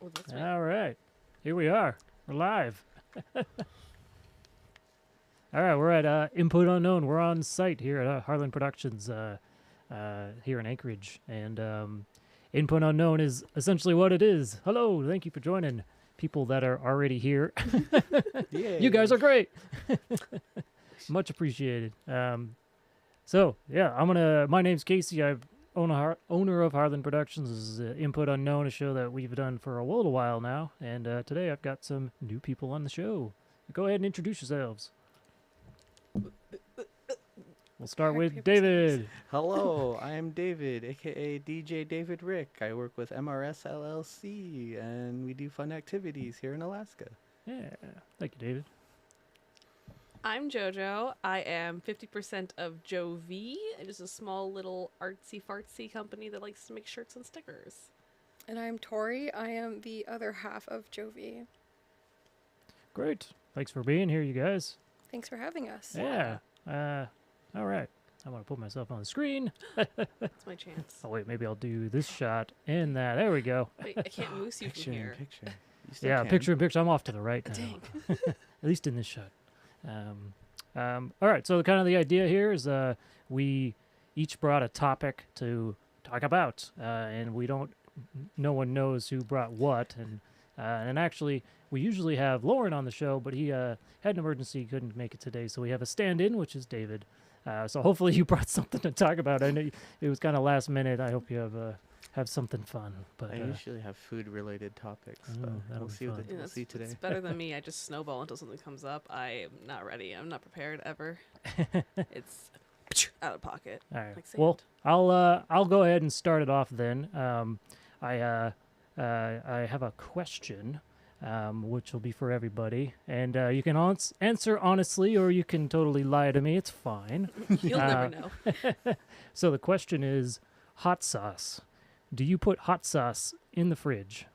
Oh, that's right. All right. Here we are. We're live. All right, we're at Input Unknown. We're on site here at Harlan Productions here in Anchorage. And Input Unknown is essentially what it is. Hello, thank you for joining people that are already here. You guys are great. Much appreciated. So, yeah, my name's Casey. I owner of Harlan Productions. This is Input Unknown, a show that we've done for a little while now. And today I've got some new people on the show. Go ahead and introduce yourselves. We'll start with David. Hello, I am David, aka DJ David Rick. I work with MRS LLC, and we do fun activities here in Alaska. Yeah, thank you, David. I'm JoJo. I am 50% of Joe V. It is a small little artsy-fartsy company that likes to make shirts and stickers. And I'm Tori. I am the other half of Jovi. Great. Thanks for being here, you guys. Thanks for having us. Yeah. All right. I want to put myself on the screen. That's my chance. Oh, wait, maybe I'll do this shot and that. There we go. Wait, I can't moose you Picture from in here. picture. You still Yeah, can. picture in picture. I'm off to the right now. Dang. At least in this shot. All right, so kind of the idea here is we each brought a topic to talk about, and no one knows who brought what, and actually we usually have Lauren on the show, but he had an emergency, couldn't make it today, so we have a stand-in, which is David. So hopefully you brought something to talk about. I know it was kind of last minute. I hope you have something fun. But I usually have food-related topics, but that'll we'll be see fun. what Yeah, we'll see today. It's better than me. I just snowball until something comes up. I am not ready. I'm not prepared ever. It's out of pocket. all right. Like Well, sand. I'll go ahead and start it off then. I have a question, which will be for everybody, and you can answer honestly, or you can totally lie to me. It's fine. You'll never know. So the question is, hot sauce. Do you put hot sauce in the fridge?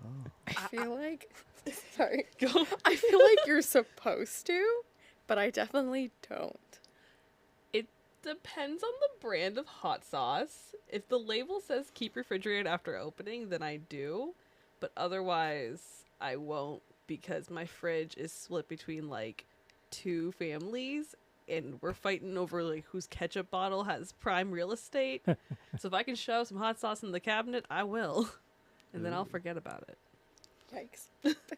Oh. I feel like, sorry, Go. I feel like you're supposed to, but I definitely don't. It depends on the brand of hot sauce. If the label says keep refrigerated after opening, then I do. But otherwise, I won't, because my fridge is split between like two families, and we're fighting over like whose ketchup bottle has prime real estate. So if I can shove some hot sauce in the cabinet, I will. And then I'll Ooh. forget about it. Yikes.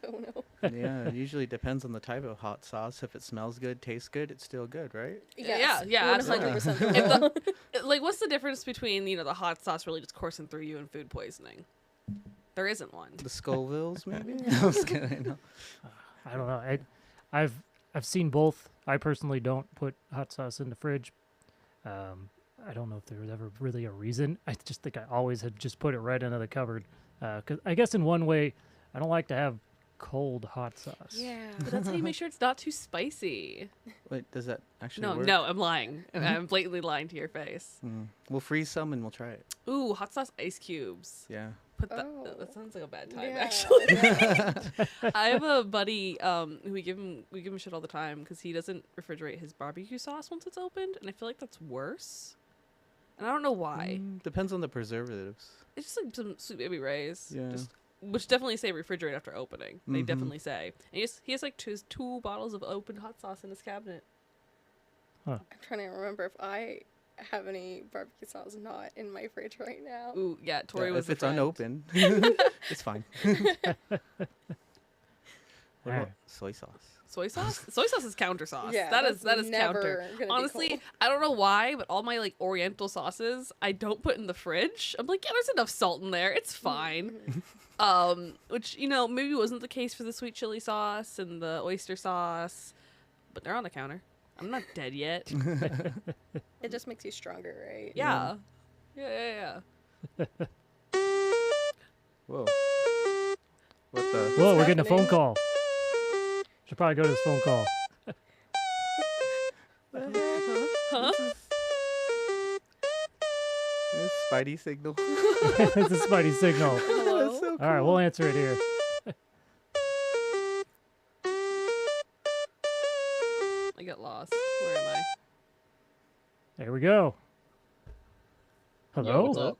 Oh no. Yeah, it usually depends on the type of hot sauce. If it smells good, tastes good, it's still good, right? Yes, yeah, absolutely. 100% If will. Like, what's the difference between, the hot sauce really just coursing through you and food poisoning? There isn't one. The Scovilles, maybe? I was kidding. No. I don't know. I've seen both. I personally don't put hot sauce in the fridge. I don't know if there was ever really a reason. I just think I always had just put it right into the cupboard. 'Cause I guess in one way, I don't like to have cold hot sauce. Yeah. But that's how you make sure it's not too spicy. Wait, does that actually No, work? no, I'm lying. I'm blatantly lying to your face. We'll freeze some and we'll try it. Ooh, hot sauce ice cubes. Yeah. Put that. Oh. That sounds like a bad time, Yeah. actually. I have a buddy who we give him shit all the time because he doesn't refrigerate his barbecue sauce once it's opened, and I feel like that's worse. And I don't know why. Depends on the preservatives. It's just like some Sweet Baby Ray's. Yeah. Which definitely say refrigerate after opening. They Mhm. definitely say. And he has like two bottles of open hot sauce in his cabinet. I'm trying to remember if I have any barbecue sauce not in my fridge right now. Ooh, yeah, Tori Yeah, was if the it's friend. unopened, it's fine. What Alright. about soy sauce? Soy sauce? Soy sauce is counter sauce. Yeah, that is that's never counter. gonna be Honestly, cold. I don't know why, but all my like Oriental sauces I don't put in the fridge. I'm like, yeah, there's enough salt in there. It's fine. Which, maybe wasn't the case for the sweet chili sauce and the oyster sauce, but they're on the counter. I'm not dead yet. It just makes you stronger, right? Yeah. Yeah. Whoa. What the? Whoa, we're getting a phone happening? call. Should probably go to this phone call. Huh? This Spidey signal. It's a Spidey signal. Hello? That's so All right, we'll answer it here. I got lost. Where am I? There we go. Hello? what's up?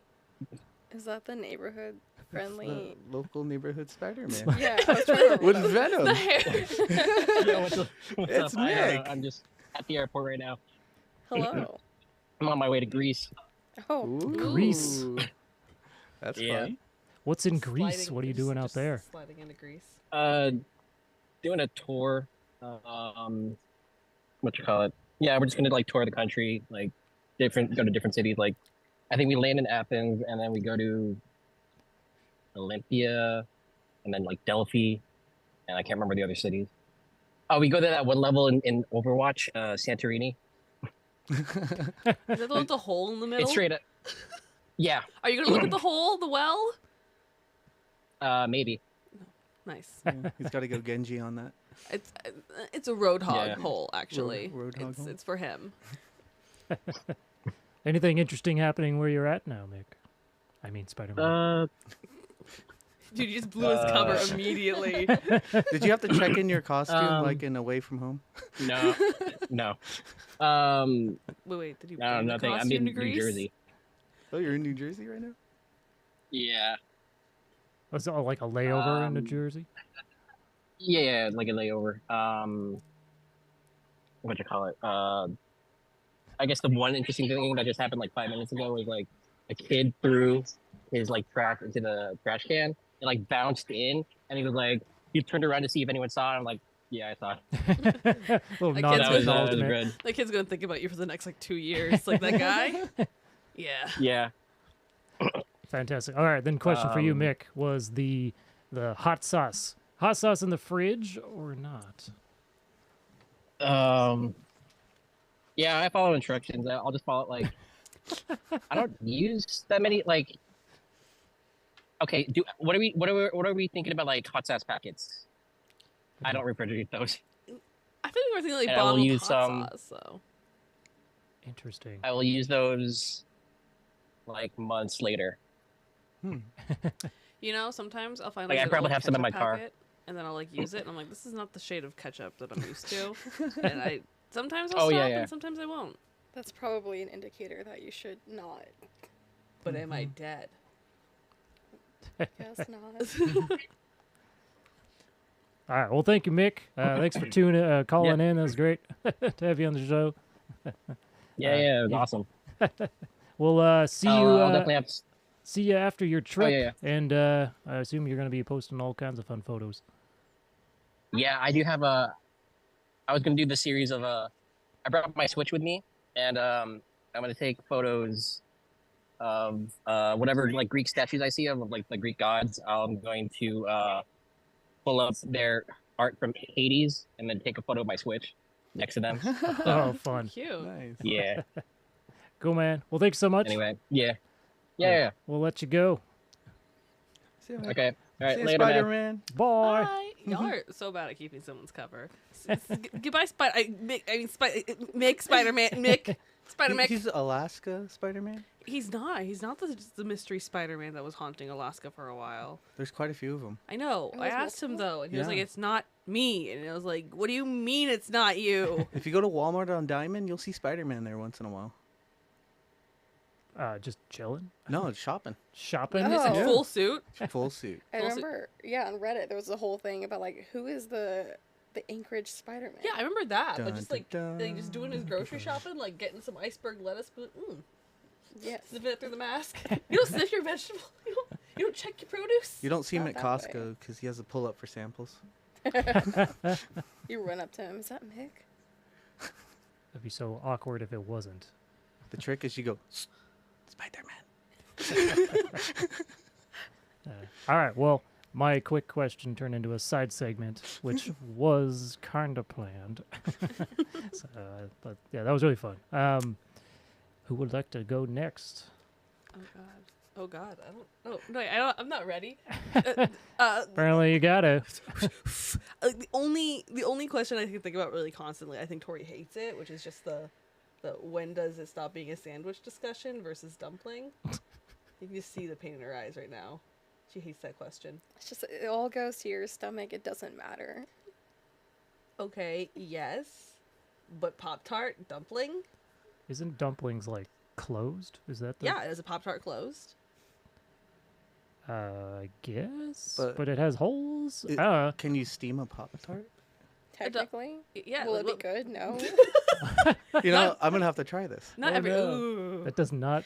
Is that the neighborhood It's friendly? the local neighborhood Spider-Man. Yeah, I was trying to With remember. Venom. The hair. Yo, what's It's up? Nick. I'm just at the airport right now. Hello. I'm on my way to Greece. Oh, Ooh. Greece. That's Yeah. fun. What's in Greece? Sliding- What are you just- doing out just there? Sliding into Greece. Doing a tour. What you call it? Yeah, we're just gonna like tour the country, like go to different cities. Like, I think we land in Athens, and then we go to Olympia, and then like Delphi, and I can't remember the other cities. Oh, we go to that one level in Overwatch, Santorini. Is that the one with the hole in the middle? It's straight up. Yeah, Are you gonna look at the hole, the well? maybe. Nice. Yeah, he's got to go Genji on that. It's a roadhog Yeah. hole, actually. Roadhog hole? It's for him. Anything interesting happening where you're at now, Mick? I mean, Spider-Man. Dude, you just blew his cover immediately. Did you have to check in your costume like Um, in Away from Home? No, no. Wait, did you No, bring the nothing. I'm costume in to New Greece? Jersey. Oh, you're in New Jersey right now? Yeah. Was it like a layover in New um, Jersey? Yeah, like a layover. What you call it? I guess the one interesting thing that just happened like 5 minutes ago was like a kid threw his like trash into the trash can. It like bounced in, and he was like, he turned around to see if anyone saw it. I'm like, yeah, I saw it. Little Like, nod it's of That was acknowledgement. good. That kid's gonna think about you for the next like 2 years. Like that guy? Yeah. Yeah. Fantastic. All right, then question for you, Um, Mick, was the hot sauce. Hot sauce in the fridge or not? Yeah, I follow instructions. I'll just follow like. I don't use that many like. Okay, what are we thinking about like hot sauce packets? I don't refrigerate those. I feel like we're thinking like And I will bottled use hot some- sauce, so. Interesting. I will use those like months later. You know, sometimes I'll find Like, like I an probably old have some in ketchup my car. packet, and then I'll like use it, and I'm like, this is not the shade of ketchup that I'm used to. And I sometimes I'll Oh, stop, yeah, yeah. and sometimes I won't. that's probably an indicator that you should not. But am I dead? Guess not. All right. Well, thank you, Mick. Thanks for calling in. That was great to have you on the show. Yeah, it was awesome. We'll see you. I'll definitely have. See you after your trip. yeah. And I assume you're going to be posting all kinds of fun photos. Yeah, I do have a. I was gonna do the series of I brought my Switch with me, and I'm gonna take photos of whatever like Greek statues I see of like the Greek gods. I'm going to pull up their art from Hades and then take a photo of my Switch next to them. Oh, fun. Cute. Nice. Yeah. Cool, man. Well, thanks so much. Anyway, yeah. We'll let you go. See you, man. Okay. All right. See you, Later, man. Spider-Man. Bye. Bye. Y'all are so bad at keeping someone's cover. Goodbye, Mick, Spider-Man, Mick, Spider-Man. He's Alaska Spider-Man? He's not. He's not the mystery Spider-Man that was haunting Alaska for a while. There's quite a few of them. I know. Oh, I there's asked him multiple? though, and he was like, Yeah. "It's not me." And I was like, "What do you mean it's not you?" If you go to Walmart on Diamond, you'll see Spider-Man there once in a while. Just chilling, No, it's shopping. shopping. And it's in Oh. full suit. Full suit. I Also- remember, yeah, on Reddit there was a whole thing about like who is the Anchorage Spider-Man. Yeah, I remember that. But Dun, just dun, like just doing his dun. grocery shopping, like getting some iceberg lettuce, but Yes. sniffing it through the mask. You don't sniff your vegetable. You don't check your produce. You don't see him Not at that way. Costco because he has a pull-up for samples. You run up to him. Is that Mick? That'd be so awkward if it wasn't. The trick is you go, Spider-Man. All right. Well, my quick question turned into a side segment, which was kind of planned. But yeah, that was really fun. Who would like to go next? Oh god. Oh god. I don't. Oh no. I'm not ready. Apparently, you gotta. The only question I can think about really constantly, I think Tori hates it, which is just the when does it stop being a sandwich discussion versus dumpling. You can just see the pain in her eyes right now. She hates that question. It's just it all goes to your stomach. It doesn't matter. Okay, yes, but Pop-Tart, dumpling? Isn't dumplings like closed? Is that the? Yeah, is a Pop-Tart closed? I guess, But but it has holes. it- Ah, Can you steam a Pop Tart? Technically, Yeah. will it be look- good? No. You know, I'm gonna have to try this. Not Oh, every. no. Ooh. that does not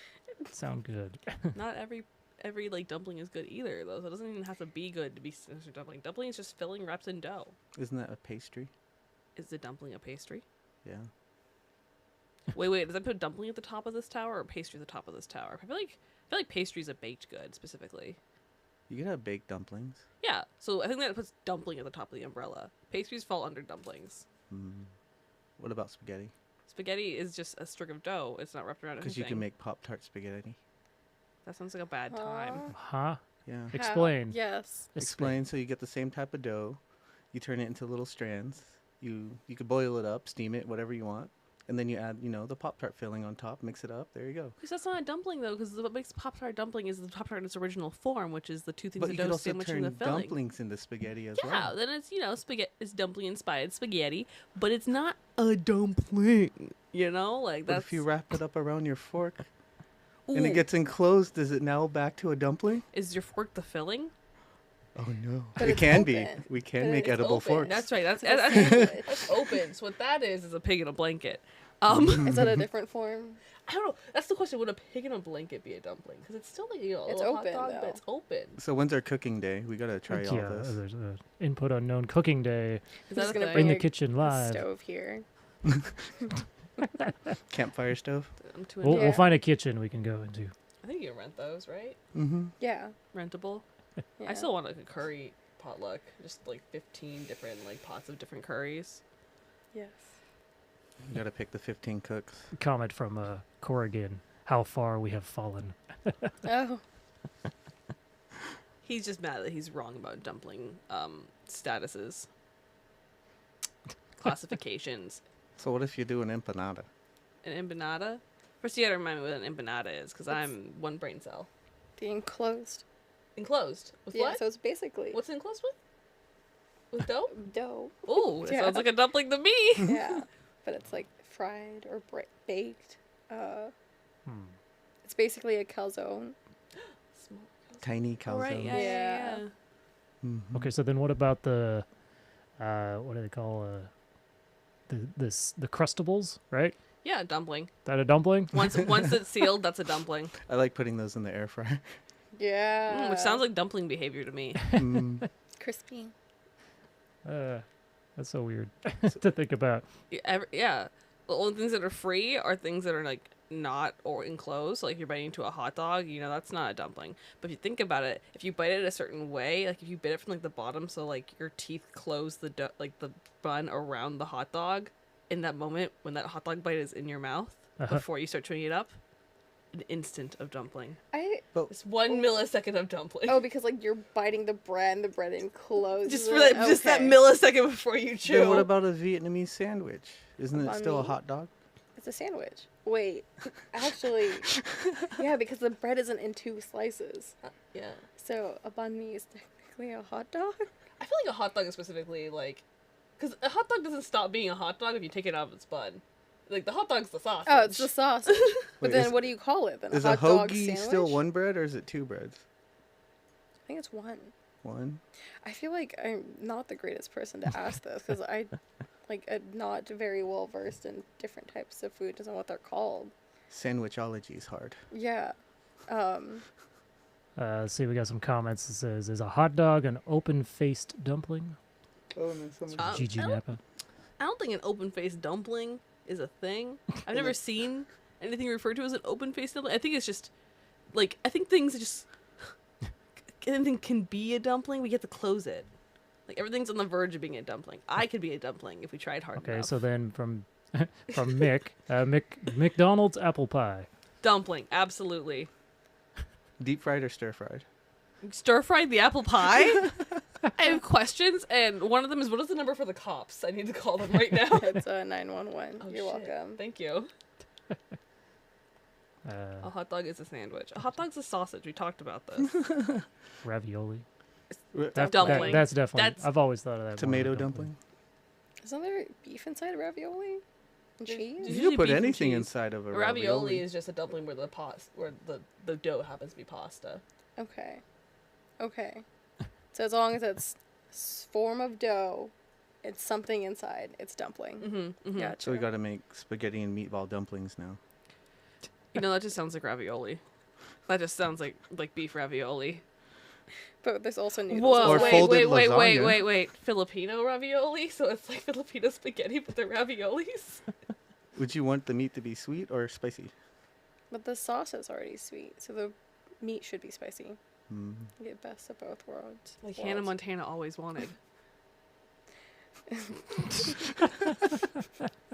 sound good. Not every like dumpling is good either though. So it doesn't even have to be good to be considered dumpling. Dumpling is just filling wrapped in dough. Isn't that a pastry? Is the dumpling a pastry? Yeah. Wait. Does I put dumpling at the top of this tower or pastry at the top of this tower? I feel like pastry is a baked good specifically. You could have baked dumplings. Yeah. So I think that puts dumpling at the top of the umbrella. Pastries fall under dumplings. What about spaghetti? Spaghetti is just a string of dough. It's not wrapped around anything. Because you can make Pop Tart spaghetti. That sounds like a bad time. Huh? Yeah. How- Explain. Yes. Explain. So you get the same type of dough. You turn it into little strands. You could boil it up, steam it, whatever you want, and then you add, the Pop Tart filling on top. Mix it up. There you go. Because that's not a dumpling though. Because what makes Pop Tart dumpling is the Pop Tart in its original form, which is the two things But of you could dough also sandwiched in the turn filling. dumplings into spaghetti as Yeah, well. then it's spaghetti. It's dumpling inspired spaghetti, but it's not a dumpling. Like But that's. if you wrap it up around your fork Ooh, and it gets enclosed, is it now back to a dumpling? is your fork the filling? Oh no! But It it's can be. open. We can But make it's edible open. forks. That's right. That's It's a that's, sandwich. that's open. So what that is a pig in a blanket. Is that a different form? I don't know. That's the question. Would a pig in a blanket be a dumpling? Because it's still like a It's little open, hot dog, but though. it's open. So when's our cooking day? We gotta try all yeah, this. there's input unknown cooking day Is I'm that just a gonna thing? bring in the a kitchen live. Stove here. Campfire stove. I'm too We'll, into Yeah. we'll find a kitchen we can go into. I think you can rent those, right? Mm-hmm. Yeah. Rentable. Yeah. I still want like a curry potluck. Just like 15 different like pots of different curries. Yes. You gotta pick the 15 cooks. Comment from Corrigan. How far we have fallen. Oh. He's just mad that he's wrong about dumpling statuses, classifications. So what if you do an empanada? An empanada. First, you gotta remind me what an empanada is, because I'm one brain cell. The enclosed. Enclosed with Yeah. what? So it's basically What's it enclosed with? With dough? dough. Ooh, that Yeah. sounds like a dumpling to me. Yeah. But it's like fried or baked. It's basically a calzone. Small. Tiny calzone. Oh, right. Yeah. Yeah. Mhm. Okay, so then what about the what do they call the crustables, right? Yeah, dumpling. That a dumpling? Once it's sealed, that's a dumpling. I like putting those in the air fryer. Yeah. Which sounds like dumpling behavior to me. Mm. crispy. That's so weird to think about. Yeah. The only things that are free are things that are like not or enclosed. So, like you're biting into a hot dog, that's not a dumpling. But if you think about it, if you bite it a certain way, like if you bit it from like the bottom, so like your teeth close the the bun around the hot dog, in that moment when that hot dog bite is in your mouth before you start chewing it up, an instant of dumpling. It's 1 millisecond of dumpling. Because like you're biting the bread and the bread enclosed. just for that, just that millisecond before you chew. Then what about a Vietnamese sandwich? Isn't it Banh still a mi? hot dog? It's a sandwich. Wait, actually, yeah, because the bread isn't in two slices. Yeah. So a banh mi is technically a hot dog. I feel like a hot dog is specifically like, because a hot dog doesn't stop being a hot dog if you take it out of its bun. Like the hot dog's the sausage. Oh, it's the sausage. But Wait, then is- what do you call it? Then Is a a hot dog hoagie sandwich? still one bread or is it two breads? I think it's one. One. I feel like I'm not the greatest person to ask this because I'm not very well versed in different types of foods and what they're called. Sandwichology is hard. Yeah. Let's see, we got some comments. It says, "Is a hot dog an open-faced dumpling?" Oh, and then someone. Gigi I don't- Napa. I don't think an open-faced dumpling is a thing. I've never seen anything referred to as an open-faced dumpling. I think it's just, like, I think things just, anything can be a dumpling, we get to close it. Like, everything's on the verge of being a dumpling. I could be a dumpling if we tried hard Okay, enough. so then from Mick, McDonald's apple pie. Dumpling, absolutely. Deep fried or stir fried? Stir-fried the apple pie? I have questions, and one of them is, what is the number for the cops? I need to call them right now. It's 911. Oh, You're shit. welcome. Thank you. A hot dog is a sandwich. A hot dog's a sausage. We talked about this. Ravioli. Dumpling. That's definitely. That's- I've always thought of that. more Tomato as a dumpling? Isn't there beef inside ravioli? And There's- cheese? there's You usually can put beef and anything cheese. inside of a Ravioli is just a dumpling where the dough happens to be pasta. Okay. Okay. So as long as it's form of dough, it's something inside. It's dumpling. Mm-hmm. Gotcha. So we got to make spaghetti and meatball dumplings now. You know, that just sounds like ravioli. That just sounds like beef ravioli. But there's also noodles. Whoa! Or as well. folded Wait! lasagna. Wait! Filipino ravioli? So it's like Filipino spaghetti, but they're raviolis. Would you want the meat to be sweet or spicy? But the sauce is already sweet, so the meat should be spicy. Mm. You get best of both worlds. Like Hannah Montana always wanted.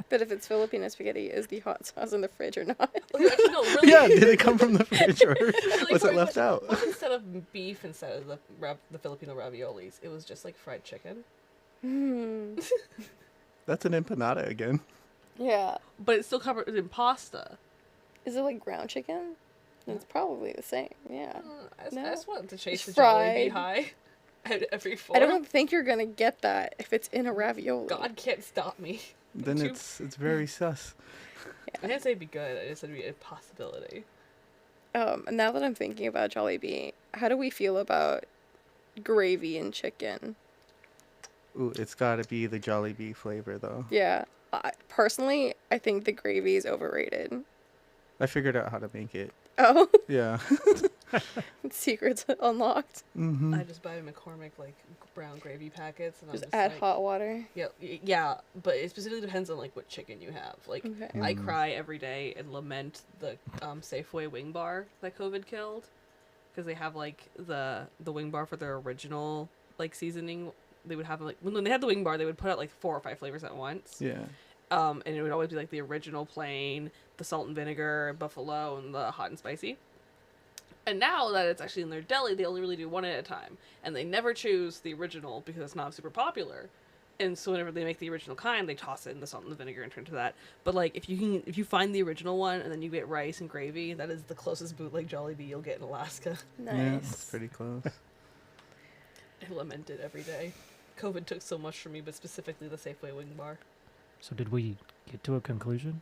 But if it's Filipino spaghetti, is the hot sauce in the fridge or not? Actually, no, really. Yeah, did it come from the fridge or Really, was for it left out? What instead of beef, instead of the Filipino raviolis, it was just like fried chicken. Hmm. That's an empanada again. Yeah. But it's still covered in pasta. Is it like ground chicken? It's probably the same. Yeah. I No. just wanted to chase the Fried. Jollibee high at every form. I don't think you're gonna get that if it's in a ravioli. God can't stop me. Then Too- it's very sus. I didn't say it'd be good. I just said it'd be a possibility. And now that I'm thinking about Jollibee, how do we feel about gravy and chicken? Ooh, it's got to be the Jollibee flavor though. Yeah. Personally, I think the gravy is overrated. I figured out how to make it. Oh, Yeah. secrets unlocked. Mm-hmm. I just buy McCormick like brown gravy packets, and Just I'm just add like, hot water. yeah, but it specifically depends on like what chicken you have. Like Okay. I cry every day and lament the Safeway wing bar that COVID killed, because they have like the wing bar for their original like seasoning. They would have like when they had the wing bar, they would put out like 4 or 5 flavors at once. Yeah. And it would always be like the original plain, the salt and vinegar, buffalo, and the hot and spicy. And now that it's actually in their deli, they only really do one at a time. And they never choose the original because it's not super popular. And so whenever they make the original kind, they toss it in the salt and the vinegar and turn to that. But like if you find the original one and then you get rice and gravy, that is the closest bootleg Jollibee you'll get in Alaska. Yeah, it's Nice. pretty close. I lament it every day. COVID took so much from me, but specifically the Safeway wing bar. So did we get to a conclusion?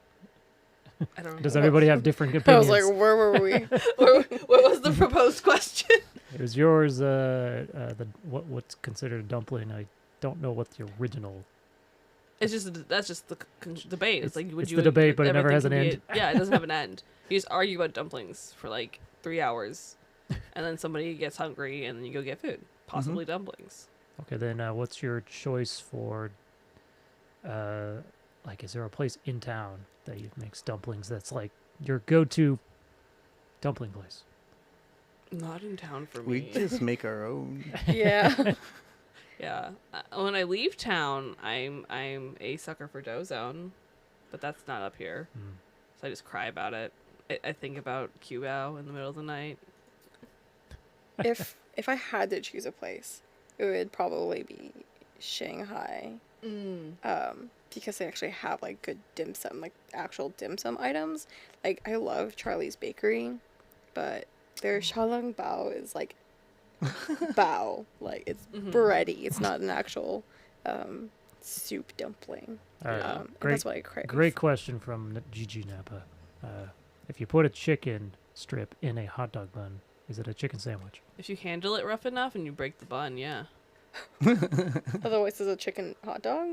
I don't know. Does everybody have different I opinions? was like, where were we? what was the proposed question? It was yours. What's considered a dumpling? I don't know what the original. It's just that's just the debate. It's like would it's you the debate, but it never everything has an can be yeah, it doesn't have an end. You just argue about dumplings for like 3 hours, and then somebody gets hungry, and then you go get food, possibly dumplings. Okay, then what's your choice for? Like, is there a place in town that makes dumplings that's like your go-to dumpling place? Not in town for We me. just make our own. Yeah. Yeah, when I leave town, I'm a sucker for Dough Zone, but that's not up here, Mm. so I just cry about it. I think about Cubao in the middle of the night. if I had to choose a place, it would probably be Shanghai. Because they actually have like good dim sum, like actual dim sum items. Like I love Charlie's Bakery, but their xiaolong bao is like bao, like it's bready. It's not an actual soup dumpling. All right, And great, that's what I crave. great question from Gigi Napa. If you put a chicken strip in a hot dog bun, is it a chicken sandwich? If you handle it rough enough and you break the bun, yeah. Otherwise, it's a chicken hot dog.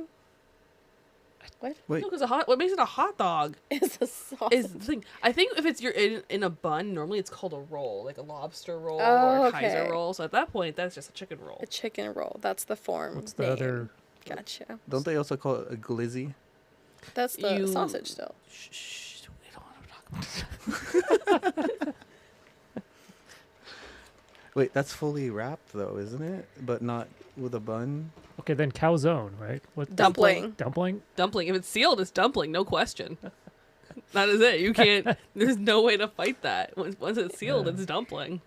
What? Wait, No, because what makes it a hot dog It's a sauce. is the thing. I think if it's you're in a bun, normally it's called a roll, like a lobster roll Oh, or a Kaiser okay. roll. So at that point, that's just a chicken roll. A chicken roll. That's the form. What's the name. other? Gotcha. don't they also call it a glizzy? That's the You- sausage still. Shh, we don't want to talk about that. Wait, that's fully wrapped though, isn't it? But not with a bun. Okay, then calzone, right? What Dumpling. dumpling? Dumpling. If it's sealed, it's dumpling. No question. That is it. You can't. There's no way to fight that. Once it's sealed, it's dumpling.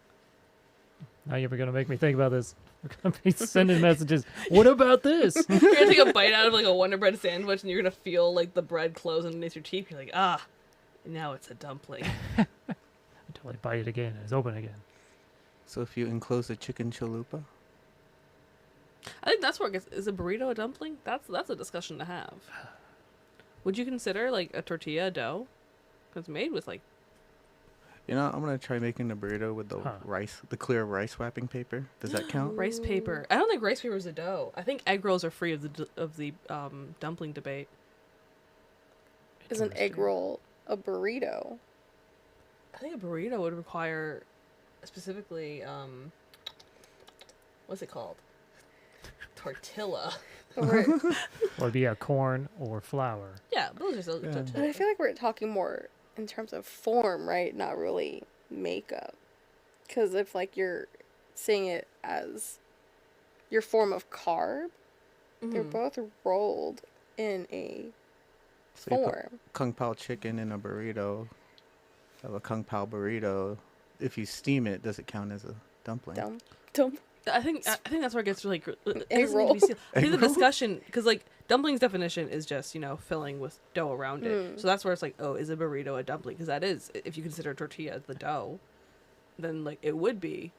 Now you're gonna make me think about this. We're gonna be sending messages. What about this? You're gonna take a bite out of like a Wonder Bread sandwich, and you're gonna feel like the bread close underneath your teeth. You're like, ah, now it's a dumpling. Until I bite it again and it's open again. So if you enclose a chicken chalupa, I think that's where it gets. Is a burrito a dumpling? That's a discussion to have. Would you consider like a tortilla dough? 'Cause it's made with like You know, I'm gonna try making a burrito with the Huh. rice, the clear rice wrapping paper. Does that count? Rice paper. I don't think rice paper is a dough. I think egg rolls are free of the dumpling debate. Is an egg roll a burrito? I think a burrito would require specifically what's it called? Tortilla. Or, Or it'd be a corn or flour. Yeah, those are still Yeah. but tortilla. I feel like we're talking more in terms of form, right? Not really makeup. Because if like you're seeing it as your form of carb, they're Mhm. both rolled in a So you put form. Kung Pao chicken in a burrito. Have a Kung Pao burrito. If you steam it, does it count as a dumpling? Dump. I think that's where it gets really. It doesn't Egg need to roll. be sealed. I think Egg the roll? discussion, because like dumplings definition is just filling with dough around it. Mm. So that's where it's like, oh, is a burrito a dumpling? Because that is, if you consider tortilla as the dough, then like it would be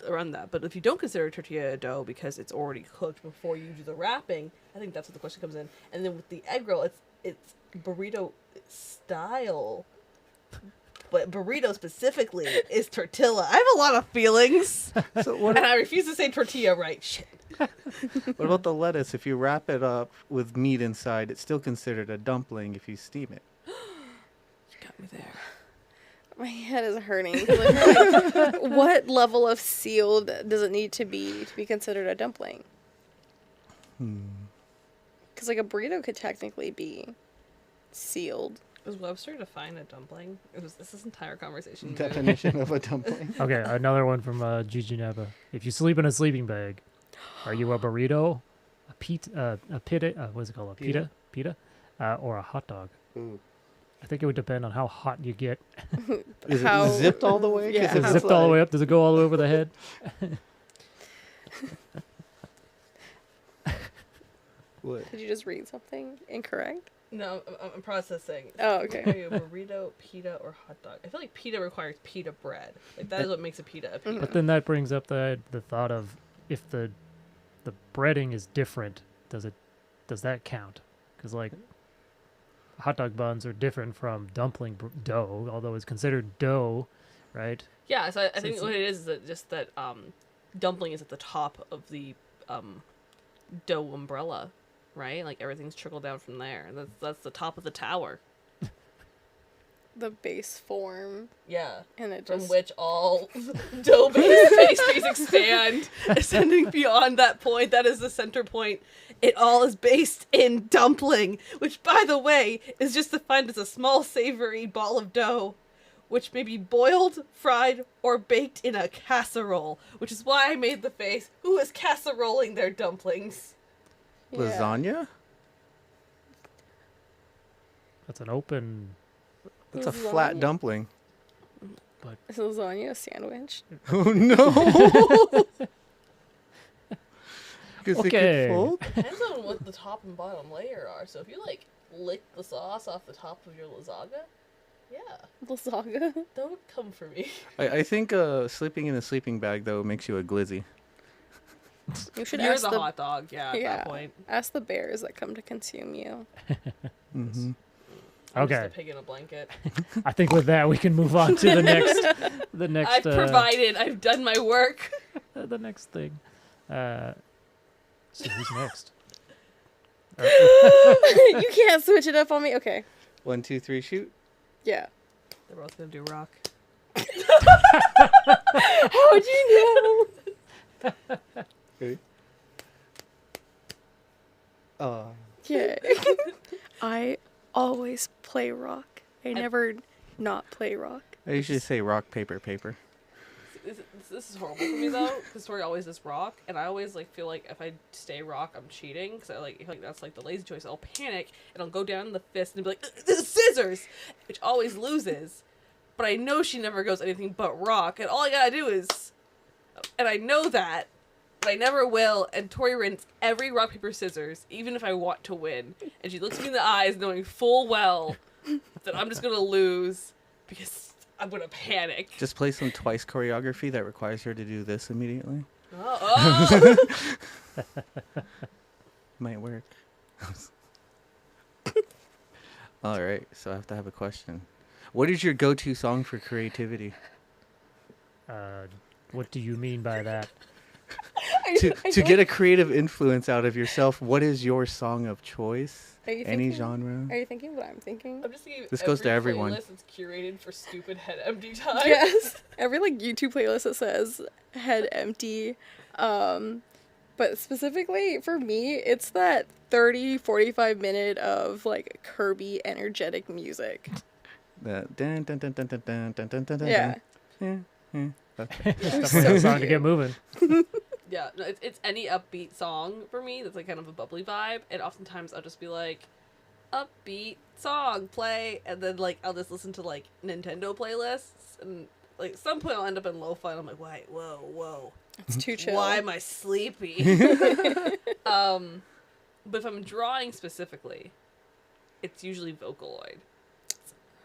around that. But if you don't consider tortilla a dough because it's already cooked before you do the wrapping, I think that's what the question comes in. And then with the egg roll, it's burrito style. But burrito specifically is tortilla. I have a lot of feelings. So what, And I refuse to say tortilla right. Shit. what about the lettuce? If you wrap it up with meat inside, it's still considered a dumpling if you steam it. You got me there. My head is hurting. 'Cause I feel like, what level of sealed does it need to be considered a dumpling? Because like a burrito could technically be sealed. Was Webster define a dumpling? It was this entire conversation. Definition of a dumpling. Okay, another one from Gigi Neva. If you sleep in a sleeping bag, are you a burrito, a pita, what's it called, a pita, or a hot dog? Ooh. I think it would depend on how hot you get. Is How- it zipped all the way? 'Cause Yeah. if Is it it's zipped all the like- way up? Does it go all the way over the head? What? Did you just read something incorrect? No, I'm processing. Oh, okay. Are you a burrito, pita, or hot dog? I feel like pita requires pita bread. Like that is what makes a pita a pita. But then that brings up the thought of if the breading is different, does that count? Because like hot dog buns are different from dumpling dough, although it's considered dough, right? Yeah, so I So think it's- what it is that just that dumpling is at the top of the dough umbrella, right? Like everything's trickled down from there. That's the top of the tower. The base form, Yeah. and it From just which all dough-based pastries expand, ascending beyond that point. That is the center point. It all is based in dumpling, which, by the way, is just defined as a small savory ball of dough, which may be boiled, fried, or baked in a casserole, which is why I made the face. Who is casseroling their dumplings? yeah. Lasagna? That's an open. That's a flat Lasagna. dumpling. Is lasagna a sandwich? Oh no! Because Okay. it could fold. Depends on what the top and bottom layer are. So if you like lick the sauce off the top of your lasagna, yeah, Lasagna? don't come for me. I think sleeping in a sleeping bag though makes you a glizzy. You should You're ask the the hot dog, yeah, at yeah. that point. ask the bears that come to consume you. Mm-hmm. I'm just Okay. a pig in a blanket. I think with that we can move on to the next. The next. I've provided. I've done my work. The next thing. So who's next? You can't switch it up on me. Okay. 1, 2, 3, shoot. Yeah. They're both gonna do rock. How'd you know? Ready? Yeah. I always play rock. I never not play rock. I usually say rock, paper, paper. This is horrible for me though, because Tori always does rock, and I always like feel like if I stay rock, I'm cheating. Because I feel like that's like the lazy choice. I'll panic and I'll go down the fist and be like, scissors, which always loses. But I know she never goes anything but rock, and all I gotta do is, and I know that, but I never will. And Tori wins every rock paper scissors, even if I want to win. And she looks me in the eyes, knowing full well that I'm just gonna lose because I'm gonna panic. Just play some twice choreography that requires her to do this immediately. Oh. Might work. All right, so I have to have a question. What is your go-to song for creativity? What do you mean by that? To get a creative influence out of yourself, what is your song of choice? Are you Any thinking, genre? Are you thinking what I'm thinking? I'm just thinking This goes to every everyone. playlist is curated for stupid head empty time. Yes. Every like YouTube playlist that says head empty. But specifically for me, it's that 30-45 minute of like Kirby energetic music. That dun, dun, dun, dun, dun, dun, dun, dun, dun, dun, Yeah. dun. Yeah. Definitely that song to get moving. Yeah, no, it's any upbeat song for me that's like kind of a bubbly vibe, and oftentimes I'll just be like, upbeat song play, and then like I'll just listen to like Nintendo playlists, and like at some point I'll end up in lo-fi, and I'm like, wait, whoa, It's too chill. why am I sleepy? But if I'm drawing specifically, it's usually Vocaloid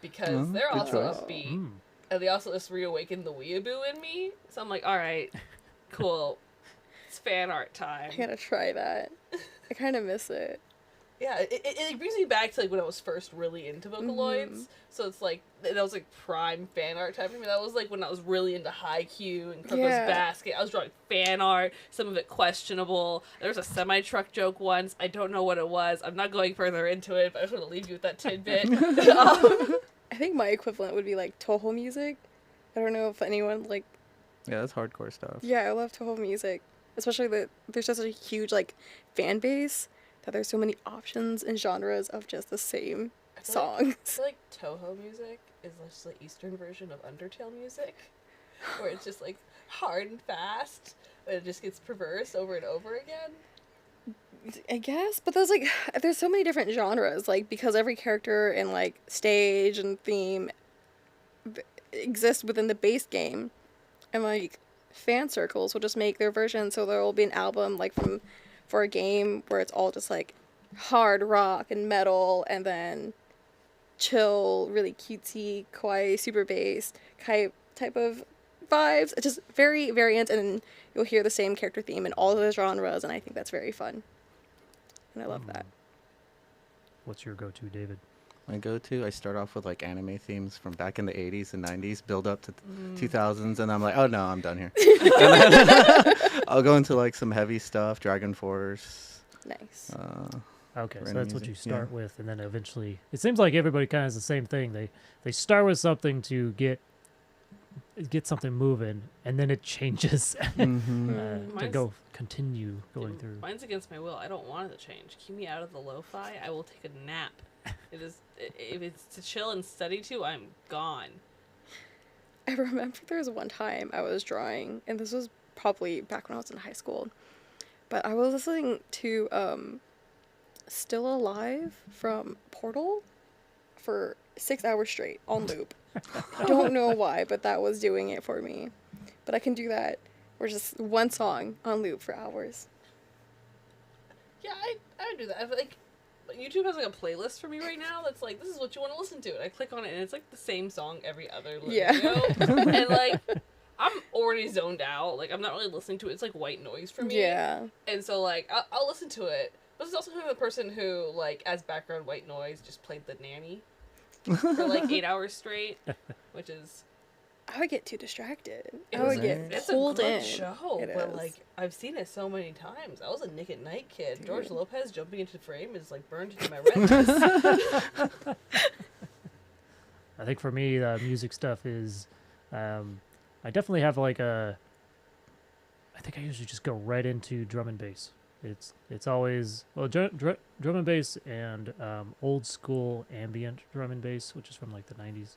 because they're good also choice. upbeat, and they also just reawaken the weeaboo in me. So I'm like, all right, cool. It's fan art time. I gotta try that. I kind of miss it. Yeah, it brings me back to like when I was first really into Vocaloids. So it's like that was like prime fan art time for me. That was like when I was really into Haikyuu and Coco's Yeah. Basket. I was drawing fan art, some of it questionable. There was a semi truck joke once. I don't know what it was. I'm not going further into it, but I just want to leave you with that tidbit. I think my equivalent would be like Toho music. I don't know if anyone like. Yeah, that's hardcore stuff. Yeah, I love Toho music, especially that there's just a huge like fan base that there's so many options and genres of just the same I feel like- I songs. feel like Toho music is just the Eastern version of Undertale music, where it's just like hard and fast, but it just gets perverse over and over again. I guess, but there's so many different genres, like because every character and like stage and theme exists within the base game, and like fan circles will just make their version, so there will be an album like for a game where it's all just like hard rock and metal, and then chill, really cutesy, kawaii, super bass type of vibes. It's just very variant, and you'll hear the same character theme in all of the genres, and I think that's very fun. And I love that. What's your go-to, David? My go-to, I start off with like anime themes from back in the 80s and 90s, build up to 2000s, and I'm like, oh no, I'm done here. And then I'll go into like some heavy stuff, Dragon Force. Nice. Okay, For so any that's what you music, start yeah. with, and then eventually, it seems like everybody kind of has the same thing. They start with something to get something moving, and then it changes Mm-hmm. to continue going through. Mine's against my will. I don't want it to change. Keep me out of the lo-fi. I will take a nap. If it's to chill and study to, I'm gone. I remember there was one time I was drawing, and this was probably back when I was in high school, but I was listening to Still Alive from Portal for 6 hours straight on loop. Don't know why, but that was doing it for me. But I can do that, or just one song on loop for hours. Yeah, I would do that. I feel like YouTube has like a playlist for me right now that's like, this is what you want to listen to. And I click on it, and it's like the same song every other Yeah. video. And like, I'm already zoned out. Like, I'm not really listening to it. It's like white noise for me. Yeah. And so like, I'll listen to it. This is also the person who, like, as background white noise, just played The Nanny for like 8 hours straight, which is I would get too distracted. it I was would get it's pulled a good in. show, It but is. like I've seen it so many times. I was a Nick at Night kid. George Lopez jumping into the frame is like burned into my retinas. I think for me, the music stuff is, I definitely have like I think I usually just go right into drum and bass. It's always, well, drum and bass and old school ambient drum and bass, which is from like the 90s.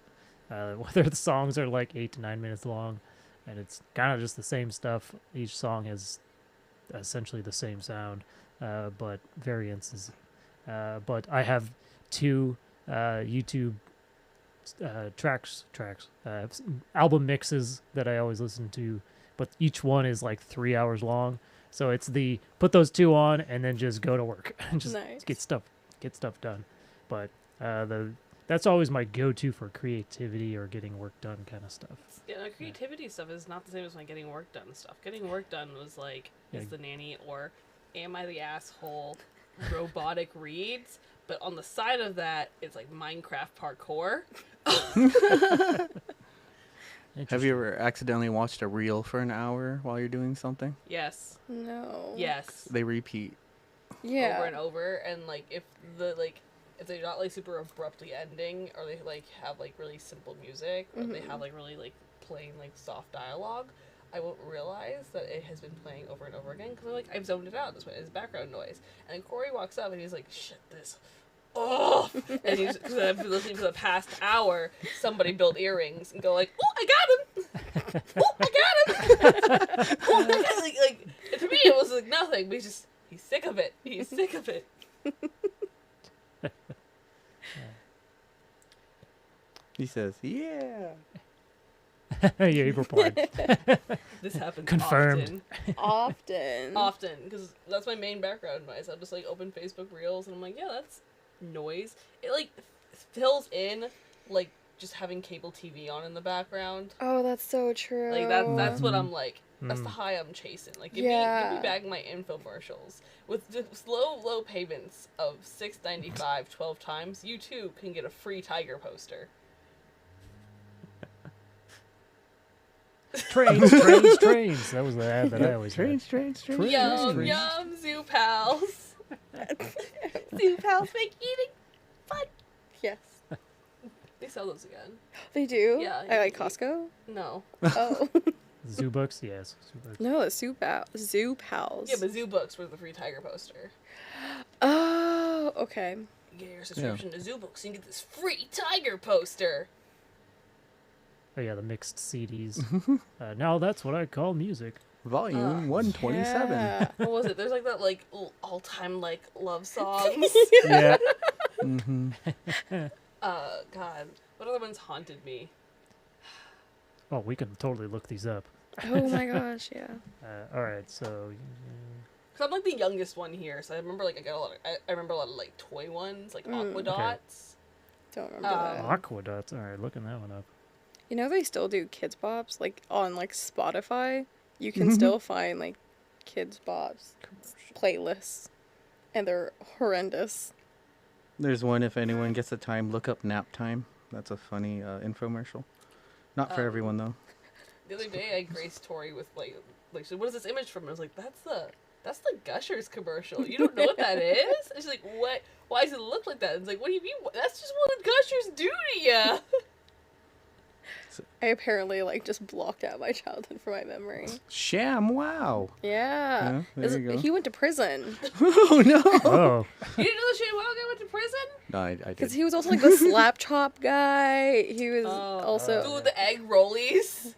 Whether the songs are like 8 to 9 minutes long, and it's kind of just the same stuff. Each song has essentially the same sound, but variances. But I have two YouTube album mixes that I always listen to, but each one is like 3 hours long. So it's put those two on and then just go to work and just Nice. get stuff done. But that's always my go-to for creativity or getting work done kind of stuff. Yeah, no, creativity stuff is not the same as my getting work done stuff. Getting work done was like, Yeah. is The Nanny or Am I the Asshole robotic reads, But on the side of that, it's like Minecraft parkour. Have you ever accidentally watched a reel for an hour while you're doing something? Yes. No. Yes. They repeat. Yeah. Over and over, and like if they're not like super abruptly ending, or they like have like really simple music, or they have like really like plain like soft dialogue, I won't realize that it has been playing over and over again because I've zoned it out. This way it's background noise, and then Corey walks up and he's like, "Shit, this." Oh, and he's because I've been listening for the past hour. Somebody build earrings and go like, "Oh, I got him! Oh, I got him!" Oh, I got him. Like to me, it was like nothing. But he's sick of it. He's sick of it. He says, "Yeah." Yeah, he replied. This happens Confirmed. often because that's my main background noise. I'll just like open Facebook Reels and I'm like, yeah, that's noise. It like fills in like just having cable TV on in the background. Oh, that's so true. Like that's what I'm like. That's the high I'm chasing. Like give me back my infomercials with just low payments of $6.95 12 times. You too can get a free Tiger poster. Trains. That was the ad that I always had. Trains. Yum Zoo Pals. Zoo Pals make eating fun. Yes. They sell those again. They do? Yeah. I like Costco? No. Oh. Zoo Books, yes. Zoo Books. No, it's Zoo Pals. Yeah, but Zoo Books was the free Tiger poster. Oh, okay. You get your subscription to Zoo Books and you get this free Tiger poster. Oh yeah, the mixed CDs. Now that's what I call music. Volume 127. Yeah. What was it? There's like that like all-time like love songs. Yeah. Mm-hmm. God, what other ones haunted me? Oh, we can totally look these up. Oh my gosh, yeah. All right, so Cause I'm like the youngest one here, so I remember like I remember a lot of like toy ones, like Aqua Dots. Don't remember that. Aquadots. All right, looking that one up. You know they still do Kids Bops like on like Spotify. You can still find like Kids Bops playlists, and they're horrendous. There's one, if anyone gets the time, look up Nap Time. That's a funny infomercial. Not for everyone, though. The other day I graced Tori with like she said, what is this image from? I was like, that's the Gushers commercial. You don't know what that is? And she's like, what? Why does it look like that? And it's like, what do you mean? That's just what the Gushers do to you. I apparently like just blocked out my childhood from my memory. Sham wow. Yeah. there you go. He went to prison. Oh, no. Oh, You didn't know the Shane Wild guy went to prison? No, I Because did. he was also like the slap chop guy. He was also. Dude with the egg rollies.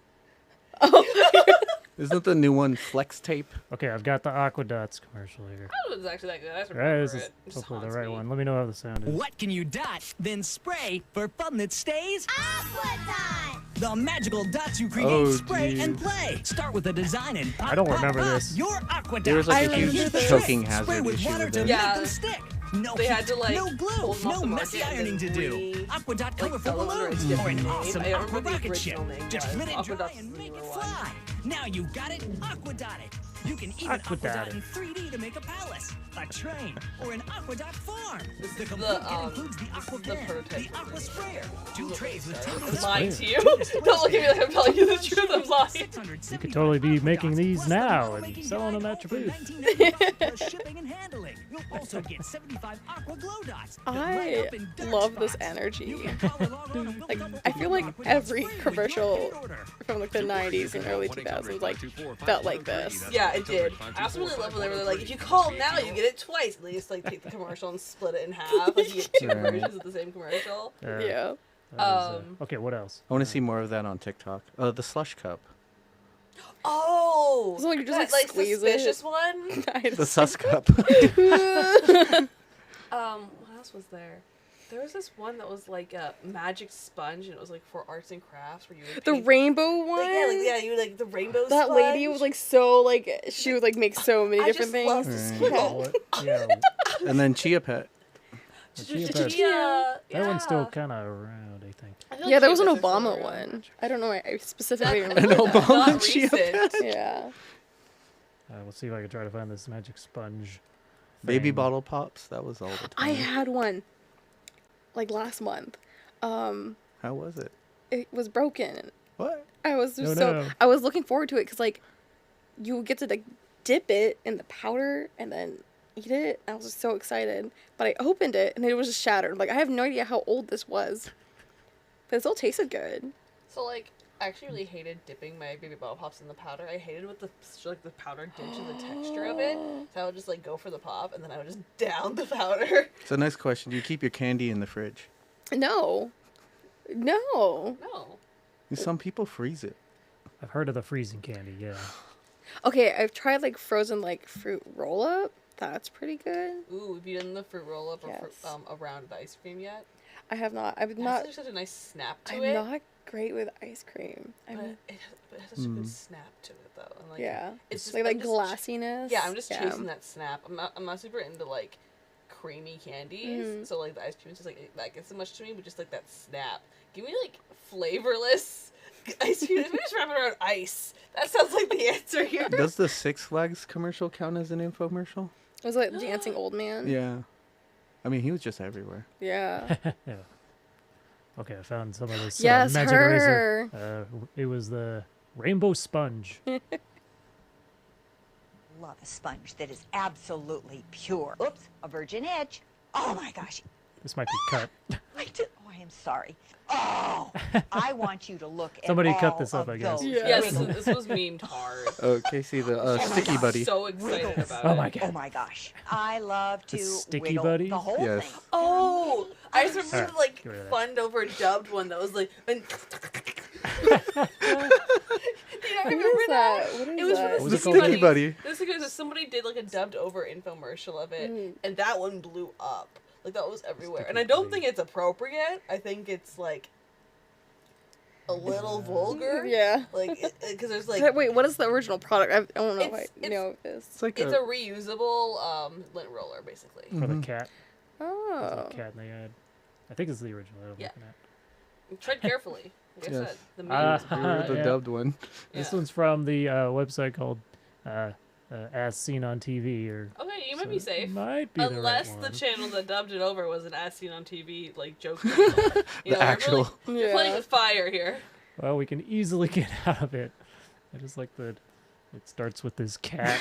Isn't the new one Flex Tape? okay. I've got the Aquadots commercial here. That was actually that good. I just Right, remember this is it. It just hopefully the haunts right me. one. Let me know how the sound is. What can you dot, then spray for fun that stays? Aquadot! The magical dots you create, Oh, spray, geez. and play. Start with a design and pop, I don't pop, remember pop, this. Your Aquadot. There was like I a remember huge this. choking Spray hazard with issue water with to it. make Yeah. them stick. No They had heat, to, like, no glue, pull them off no the messy market and ironing to do. re- Aquadot colorful sell them under a balloons different or an name. awesome I don't aqua remember the rocket ship. original name Just was. let it dry Aquadot's and the make newer it one. fly. Now you got it, Aquadot it. You can even Aquadot Aquadot it. in 3D to make a palace, a train, or an Aquadot farm. This The is complete the, kit includes the this Aqua is the Pen, prototype the of Aqua this. Sprayer, 2 trays with 10 I'm lying to Display. you. Don't look at me like I'm telling you the truth. I'm lying. You could totally be making these now and selling them at your booth. Shipping and handling. You'll also get 75 Aqua Glow Dots. that I light up in dark love this spots. energy. You can follow along on a Like, look I up feel like Aquadot every spray with your commercial kit order. from like the 90s and early 2000s like felt like this. Yeah, it did. I also really love when they were like, if you call now, you get it twice. And they just like take the commercial and split it in half. Like you get two Right. versions of the same commercial. Yeah. Okay, what else? I want to see more of that on TikTok. The slush cup. Oh, So, like, you just, that, like, squeeze it? suspicious one. The sus cup. What else was there? There was this one that was like a magic sponge, and it was like for arts and crafts, where you would The paint- rainbow one? yeah, you would, like the rainbow. That lady sponge. was like so like she would like make so many I different just love things. the Right. squiggle. What? Yeah, And then Chia Pet. the Chia Chia, Pet. yeah. That one's still kind of around, I think. I feel like Yeah, there Chia was an Pets are still Obama around. one. I don't know. I specifically That- remember. An Obama not Chia recent. Pet. Yeah. We'll see if I can try to find this magic sponge. Baby thing. bottle pops. That was all the time. I had one like last month. How was it? It was broken. What? I was Oh, so no. I was looking forward to it because like you would get to like dip it in the powder and then eat it. I was just so excited. But I opened it and it was just shattered. Like I have no idea how old this was, but it still tasted good. So like, I actually really hated dipping my baby bottle pops in the powder. I hated with the powder dipped to the texture of it. So I would just like go for the pop and then I would just down the powder. So next question: do you keep your candy in the fridge? No, no. No. Some people freeze it. I've heard of the freezing candy. Yeah. Okay, I've tried like frozen like fruit roll up. That's pretty good. Ooh, have you done the fruit roll up or Yes. around the ice cream yet? I have not. I'm It not. has such a nice snap to I'm it. not great with ice cream. But I'm it has such a good snap to it though. And, like, yeah. It's just like I'm just glassiness. Yeah, I'm just yeah. chasing that snap. I'm not super into like creamy candies, Mhm. so like the ice cream is just like that gets so much to me, but just like that snap. Give me like flavorless ice cream. Let me just wrap it around ice. That sounds like the answer here. Does the Six Flags commercial count as an infomercial? It was like dancing old man. Yeah. I mean, he was just everywhere. Yeah. Yeah. Okay, I found some of this Yes, magic her. eraser. It was the rainbow sponge. Love a sponge that is absolutely pure. Oops, a virgin edge. Oh my gosh. This might be cut. I am sorry. Oh, I want you to look at Somebody cut all this up, of I guess. those Yeah. Yes, wiggles. this was memed hard. Oh, Casey, the sticky buddy. So excited about Oh it. my Oh god. my gosh. I love The to sticky wiggle buddy? the whole Yes. thing. Oh, I just remember Alright, the like get rid of that. fun over dubbed one that was like. And you don't What remember is that? that? What is It was that? from was the it Sticky called? Sticky Buddies. Buddy. This is because somebody did like a dubbed over infomercial of it, Mm. and that one blew up. Like that was everywhere, Sticky and I don't Buddy. think it's appropriate. I think it's like a little vulgar. Yeah. Like because there's like Wait, what is the original product? I don't know if It's- I know this. It's like it's a, a reusable lint roller basically. For the Mhm. cat. There's Oh. a cat in the ad. I think it's the original that I'm Yeah. looking at. Tread carefully. Like I Yes. said, the Ah. memes. we were the Yeah. dubbed one. This Yeah. one's from the website called As Seen on TV. Or Okay, you might so be it safe. Might be Unless the right the one. channel that dubbed it over was an as seen on TV like joke channel. You The know, actual. You're playing with fire here. Well, we can easily get out of it. I just like that it starts with this cat.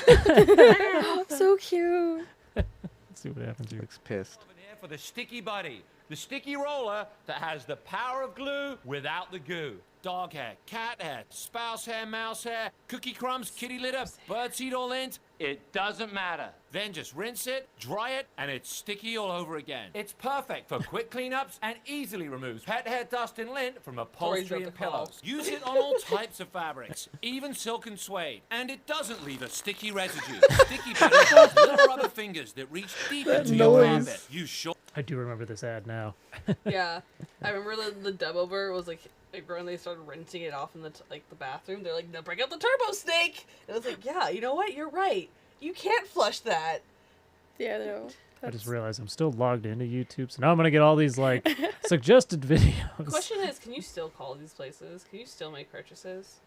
So cute. Let's see what happens here. Looks pissed. Over here for the Sticky Buddy, the sticky roller that has the power of glue without the goo. Dog hair, cat hair, spouse hair, mouse hair, cookie crumbs, kitty litter, birdseed or lint. It doesn't matter. Then just rinse it, dry it, and it's sticky all over again. It's perfect for quick cleanups and easily removes pet hair, dust, and lint from upholstery dropped and the call. pillows. Use it on all types of fabrics, even silk and suede. And it doesn't leave a sticky residue. Sticky Buddy has little rubber fingers that reach deep into your noise. carpet. You sure I do remember this ad now. Yeah, I remember the dub over was like when they started rinsing it off in the the bathroom. They're like, "No, break out the turbo snake." And I was like, "Yeah, you know what? You're right. You can't flush that." Yeah, no. I just realized I'm still logged into YouTube, so now I'm gonna get all these like suggested videos. Question is, can you still call these places? Can you still make purchases?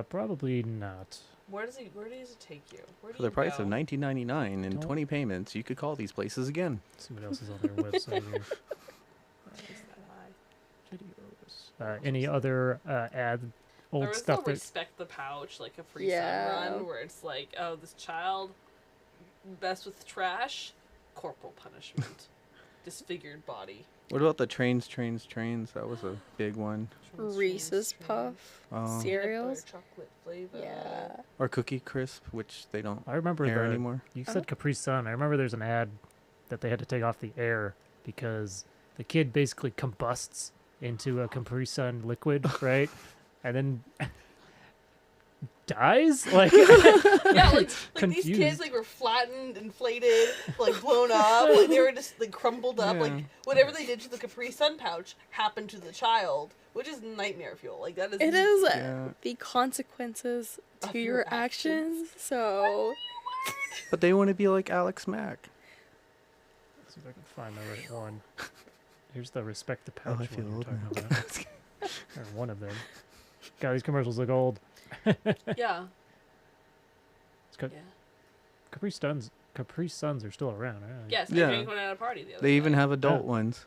Probably not. Where does it take you? Where do For the you price go? of $19.99 and Don't- 20 payments, you could call these places again. Let's see what else is on their website here. Is that high? Videos. Any other ad, old There was stuff no that Respect the Pouch, like a free Yeah. sun run, where it's like, oh, this child messed with trash, corporal punishment, disfigured body. What about the trains? That was a big one. Reese's Puff Oh. cereals. Chocolate flavor. Yeah. Or Cookie Crisp, which they don't I remember air the anymore. you said Capri Sun. I remember there's an ad that they had to take off the air because the kid basically combusts into a Capri Sun liquid, right? And then dies? Like Yeah, like these Confused. kids like were flattened, inflated, like blown up, like they were just like crumbled up, Yeah. like whatever they did to the Capri Sun pouch happened to the child, which is nightmare fuel. Like that is. It is Yeah. the consequences Of to your your actions. So But they want to be like Alex Mack. see if I can find the right one. Here's the Respect the Oh, Pouch I feel one you're old talking now. about. Or one of them. God, these commercials look old. Yeah. It's got Yeah. Capri Suns Capri Suns are still around, right? Yes, I Yeah. drank one at a party the other They even day. have adult Oh. ones.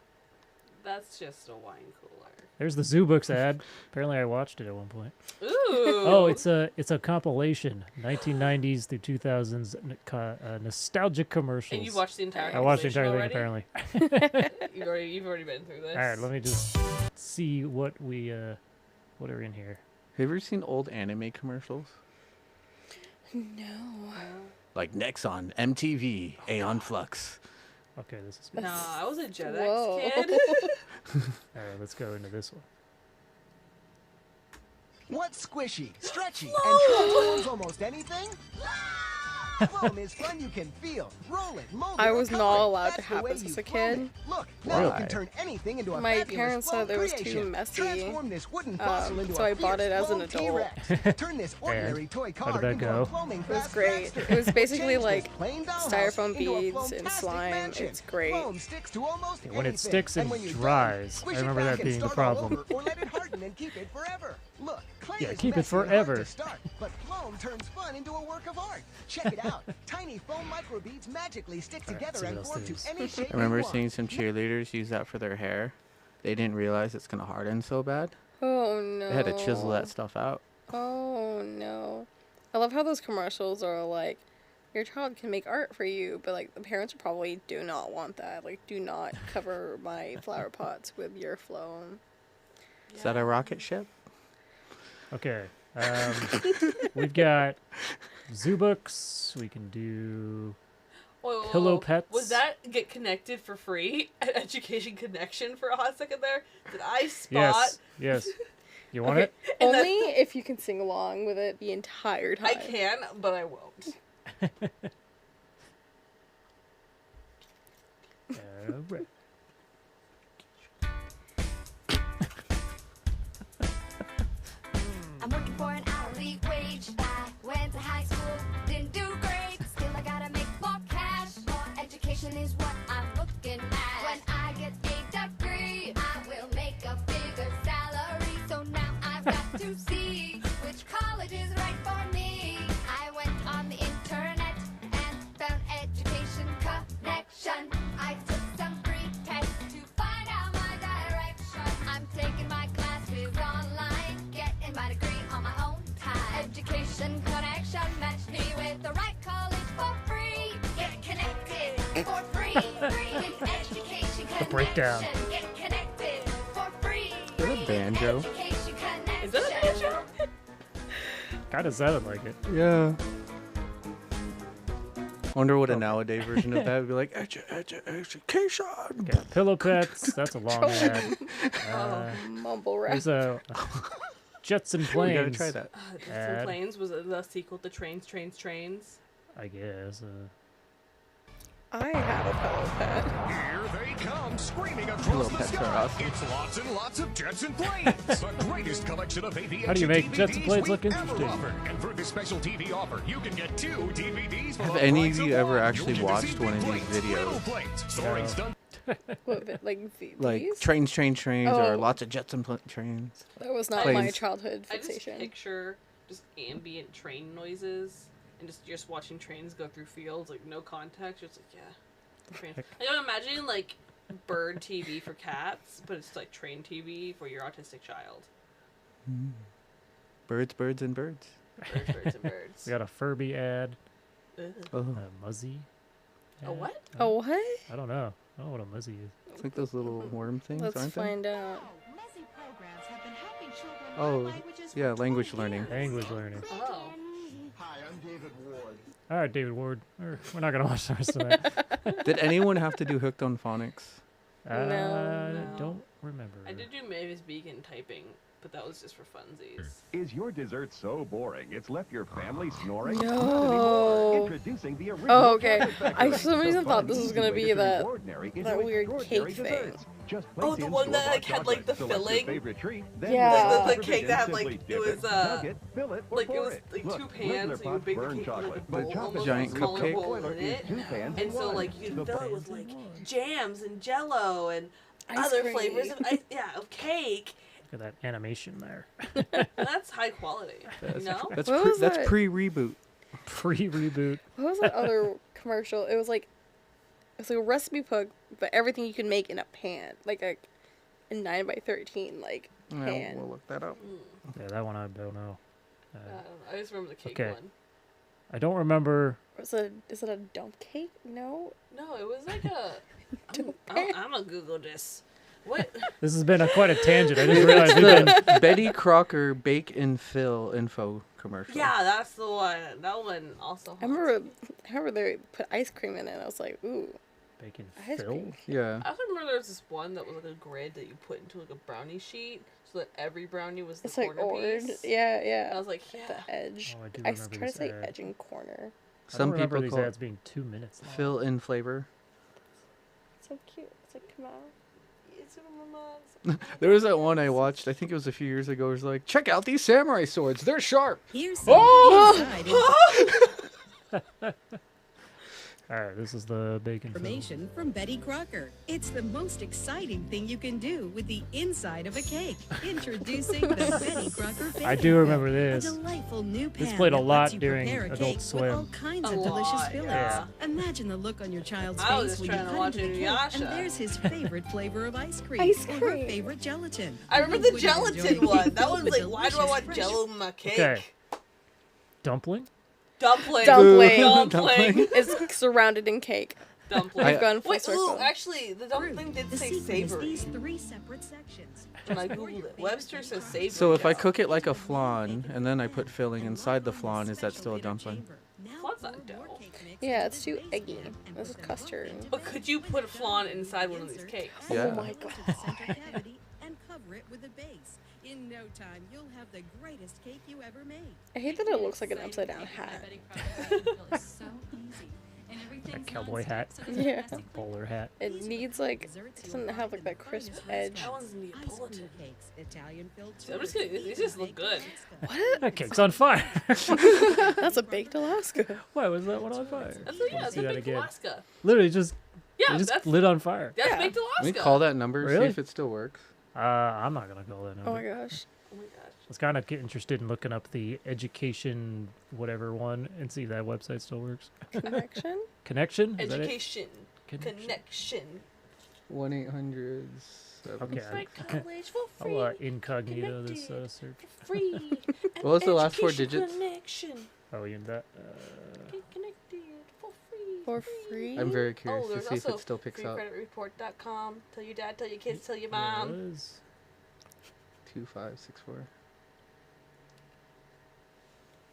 That's just a wine cooler. There's the Zoo Books ad. Apparently, I watched it at one point. Ooh. Oh, it's a compilation, 1990s through 2000s nostalgic commercials. And you watched the entire. I watched the entire compilation thing already? apparently. You've already been through this. All right, let me just see what are in here. Have you ever seen old anime commercials? No. Like next on MTV, Aeon Flux. Okay, this is. Nah, I was a Gen Whoa. X kid. All right, let's go into this one. What's squishy, stretchy, and transforms almost anything? Foam is fun you can feel, roll it, mold it, I or was color not it. allowed to That's the have way this you as a foam kid. it. Look, now you Why? can turn anything into a My fabulous parents foam said it was too creation. messy, Transform this wooden fossil into so a I bought fierce it as an foam adult. T-Rex. Turn this ordinary toy How did car that into go? a foaming It was fast great. dragster. It was basically Change this like plain dollhouse styrofoam into a beads and foamtastic slime. mansion. It's great. Foam sticks to almost When it anything. sticks and when you're done, dries, squish I it remember back that and being the start all problem. over, or let it harden and keep it forever. Look, clay Yeah, is keep it messy and hard forever. to start, but foam turns fun into a work of art. Check it out. Tiny foam microbeads magically stick All right, together see and what else form there to is. any shape I remember you want. seeing some cheerleaders use that for their hair. They didn't realize it's gonna harden so bad. Oh no. They had to chisel that stuff out. Oh no. I love how those commercials are like, your child can make art for you, but like the parents probably do not want that. Like, do not cover my flower pots with your phloem. Is that a rocket ship? Okay, we've got Zoo Books. We can do. Whoa, Pillow whoa. pets. Was that get connected for free at Education Connection for a hot second there? Did I spot? Yes, yes. You want Okay, it? and Only that's if you can sing along with it the entire time. I can, but I won't. All right. I'm working for an hourly wage. I went to high school, didn't do great. Still, I gotta make more cash. More education is what I'm looking at. When I get a degree, I will make a bigger salary. So now I've got to see which college is right for me. I went on the internet and found Education Connection. I took some free tests to find out my direction. I'm taking my classes online, getting my degree on my own time. Education Connection matched me with the right college for free. Get connected for free. Free with Education Connection. breakdown. Get connected for free. Is that a banjo? Education Connection. Is that a banjo? Kind of sounded like it. Yeah. Wonder what a nowadays version of that would be like. Education. Okay, Pillow Pets. That's a long ad. Mumble rap. There's a Jets and We Planes. gotta try that. Jets Ad. and Planes was the sequel to Trains, Trains, Trains. I guess. I have a pillow pet. Here they come, screaming Pillow across the pets are sky. awesome. It's lots and lots of jets and planes. The greatest collection of aviation How do you make jets and DVDs planes look we've ever interesting? offered. And for this special TV offer, you can get 2 DVDs for Have the any of price you ever one. actually You'll get to see watched one of big these planes, little videos? planes, story No. stunt What, like Like these? trains, or Oh. lots of jets and trains. That was not my planes. childhood I just fixation. picture just ambient train noises and just watching trains go through fields, like no context. Just like train. Like, I'm imagining like bird TV for cats, but it's like train TV for your autistic child. Birds, birds, and birds. Birds and birds. We got a Furby ad. Ugh. Oh, A Muzzy. A what? Oh, what? I don't know. I don't know what a Muzzy is. it's like those little worm things, Let's aren't they? find out. Messy programs have been helping children Oh, learn languages for yeah, 20 language learning. years. Language learning. Oh. Hi, I'm David Ward. All right, David Ward. We're not gonna watch the rest of that. Did anyone have to do hooked on phonics? No. Don't remember. I did do Mavis Beacon typing, but that was just for funsies. Is your dessert so boring it's left your family snoring? No. Not anymore. Introducing the original Oh, okay. Chocolate I Factory, for some the reason fun, thought this was easy gonna way be to turn that ordinary into that weird extraordinary cake thing. desserts. Just Oh, place the in one that, store-bought like, had, like, chocolate, the select your filling? favorite treat, then Yeah. The cake that had, like, simply it dip was, dunk it, fill it, or like, it pour was, it. like, Look, two regular pans, so you would pots bake the burn cake with, like, chocolate, a but bowl, chocolate almost Giant a smaller cupcake? bowl boiler in is it. 2 pans And in so, one. like, you The could fill it with, pans in like, one. jams and jello and Ice other cream. flavors of, of cake. Look at that animation there. And that's high quality, you know? That's What was that's that? pre-reboot. Pre-reboot. What was that other commercial. It was like a recipe book, but everything you can make in a pan, like a 9x13 like Yeah, pan. we'll look that up. Yeah, that one I don't know. I don't know. I just remember the cake Okay. one. I don't remember. Is it a dump cake? No. No, it was like a. I'm gonna Google this. What? This has been quite a tangent. I just realized we've been. The Betty Crocker Bake and Fill info commercial. Yeah, that's the one. That one also. I remember they put ice cream in it. I was like, ooh, Bacon ice fill? cream. Yeah. I also remember there was this one that was like a grid that you put into like a brownie sheet, so that every brownie was the It's like corner ored. piece. Yeah, yeah. I was like, yeah. The edge. Oh, I do I remember try to this say ad. edge and corner. I don't Some remember people these call ads it being 2 minutes long. fill in flavor. So cute. It's like, come on. It's in my mom's. There was that one I watched. I think it was a few years ago. It was like, check out these samurai swords. They're sharp. Here's some inside All right, this is the bacon fill. information from Betty Crocker. It's the most exciting thing you can do with the inside of a cake. Introducing the Betty Crocker Bacon I do remember this. A delightful new pan This played a that lot lets you during prepare a Adult cake with all Swim. kinds A of delicious lot, fillings. yeah. Imagine the look on your child's I was face just when you trying to cut watch into the cake, Inuyasha. and there's his favorite flavor of ice cream. Ice Or her cream. favorite gelatin. I remember Who the wouldn't enjoy gelatin a one. cake That was with like, why do I delicious want fresh Jello in my cake? Okay. Dumpling? Dumpling. Dumpling. Dumpling. It's surrounded in cake. Dumpling. I've gone full Wait, circle. ooh, actually, the dumpling did The say secret is savory. these 3 separate sections. When I googled it, Webster says savory. So if I though. cook it like a flan and then I put filling inside the flan, is that still a dumpling? Flan's not dough. Yeah, it's too eggy. This is custard. But could you put a flan inside one of these cakes? Yeah. Oh my god. And cover it with a base. In no time, you'll have the greatest cake you ever made. I hate that it looks like an upside down hat. A cowboy hat? Yeah. A bowler hat? It needs like, it doesn't have like that crisp edge. That one's Neapolitan. Cakes, Italian filled I'm just kidding. These just look good. What? That cake's on fire. That's a baked Alaska. Why was that one on fire? That's Wanna that's see a that baked again? Alaska. Literally just, Yeah, it just that's lit on fire. that's Yeah. baked Alaska. Let me call that number, see Really? if it still works. I'm not gonna call that Oh number. my gosh. Oh my gosh. I was kind of interested in looking up the education whatever one and see if that website still works. Connection? Connection? Is that it? Education. Connection. 1-800. Okay. My college for free. I'll incognito this search. Free. What was the last 4 Education digits? Connection. Oh, you that? Get connected for free. For free? I'm very curious to there's see if also it still picks up. freecreditreport.com. Tell your dad, tell your kids, tell your There it mom. is. 2564.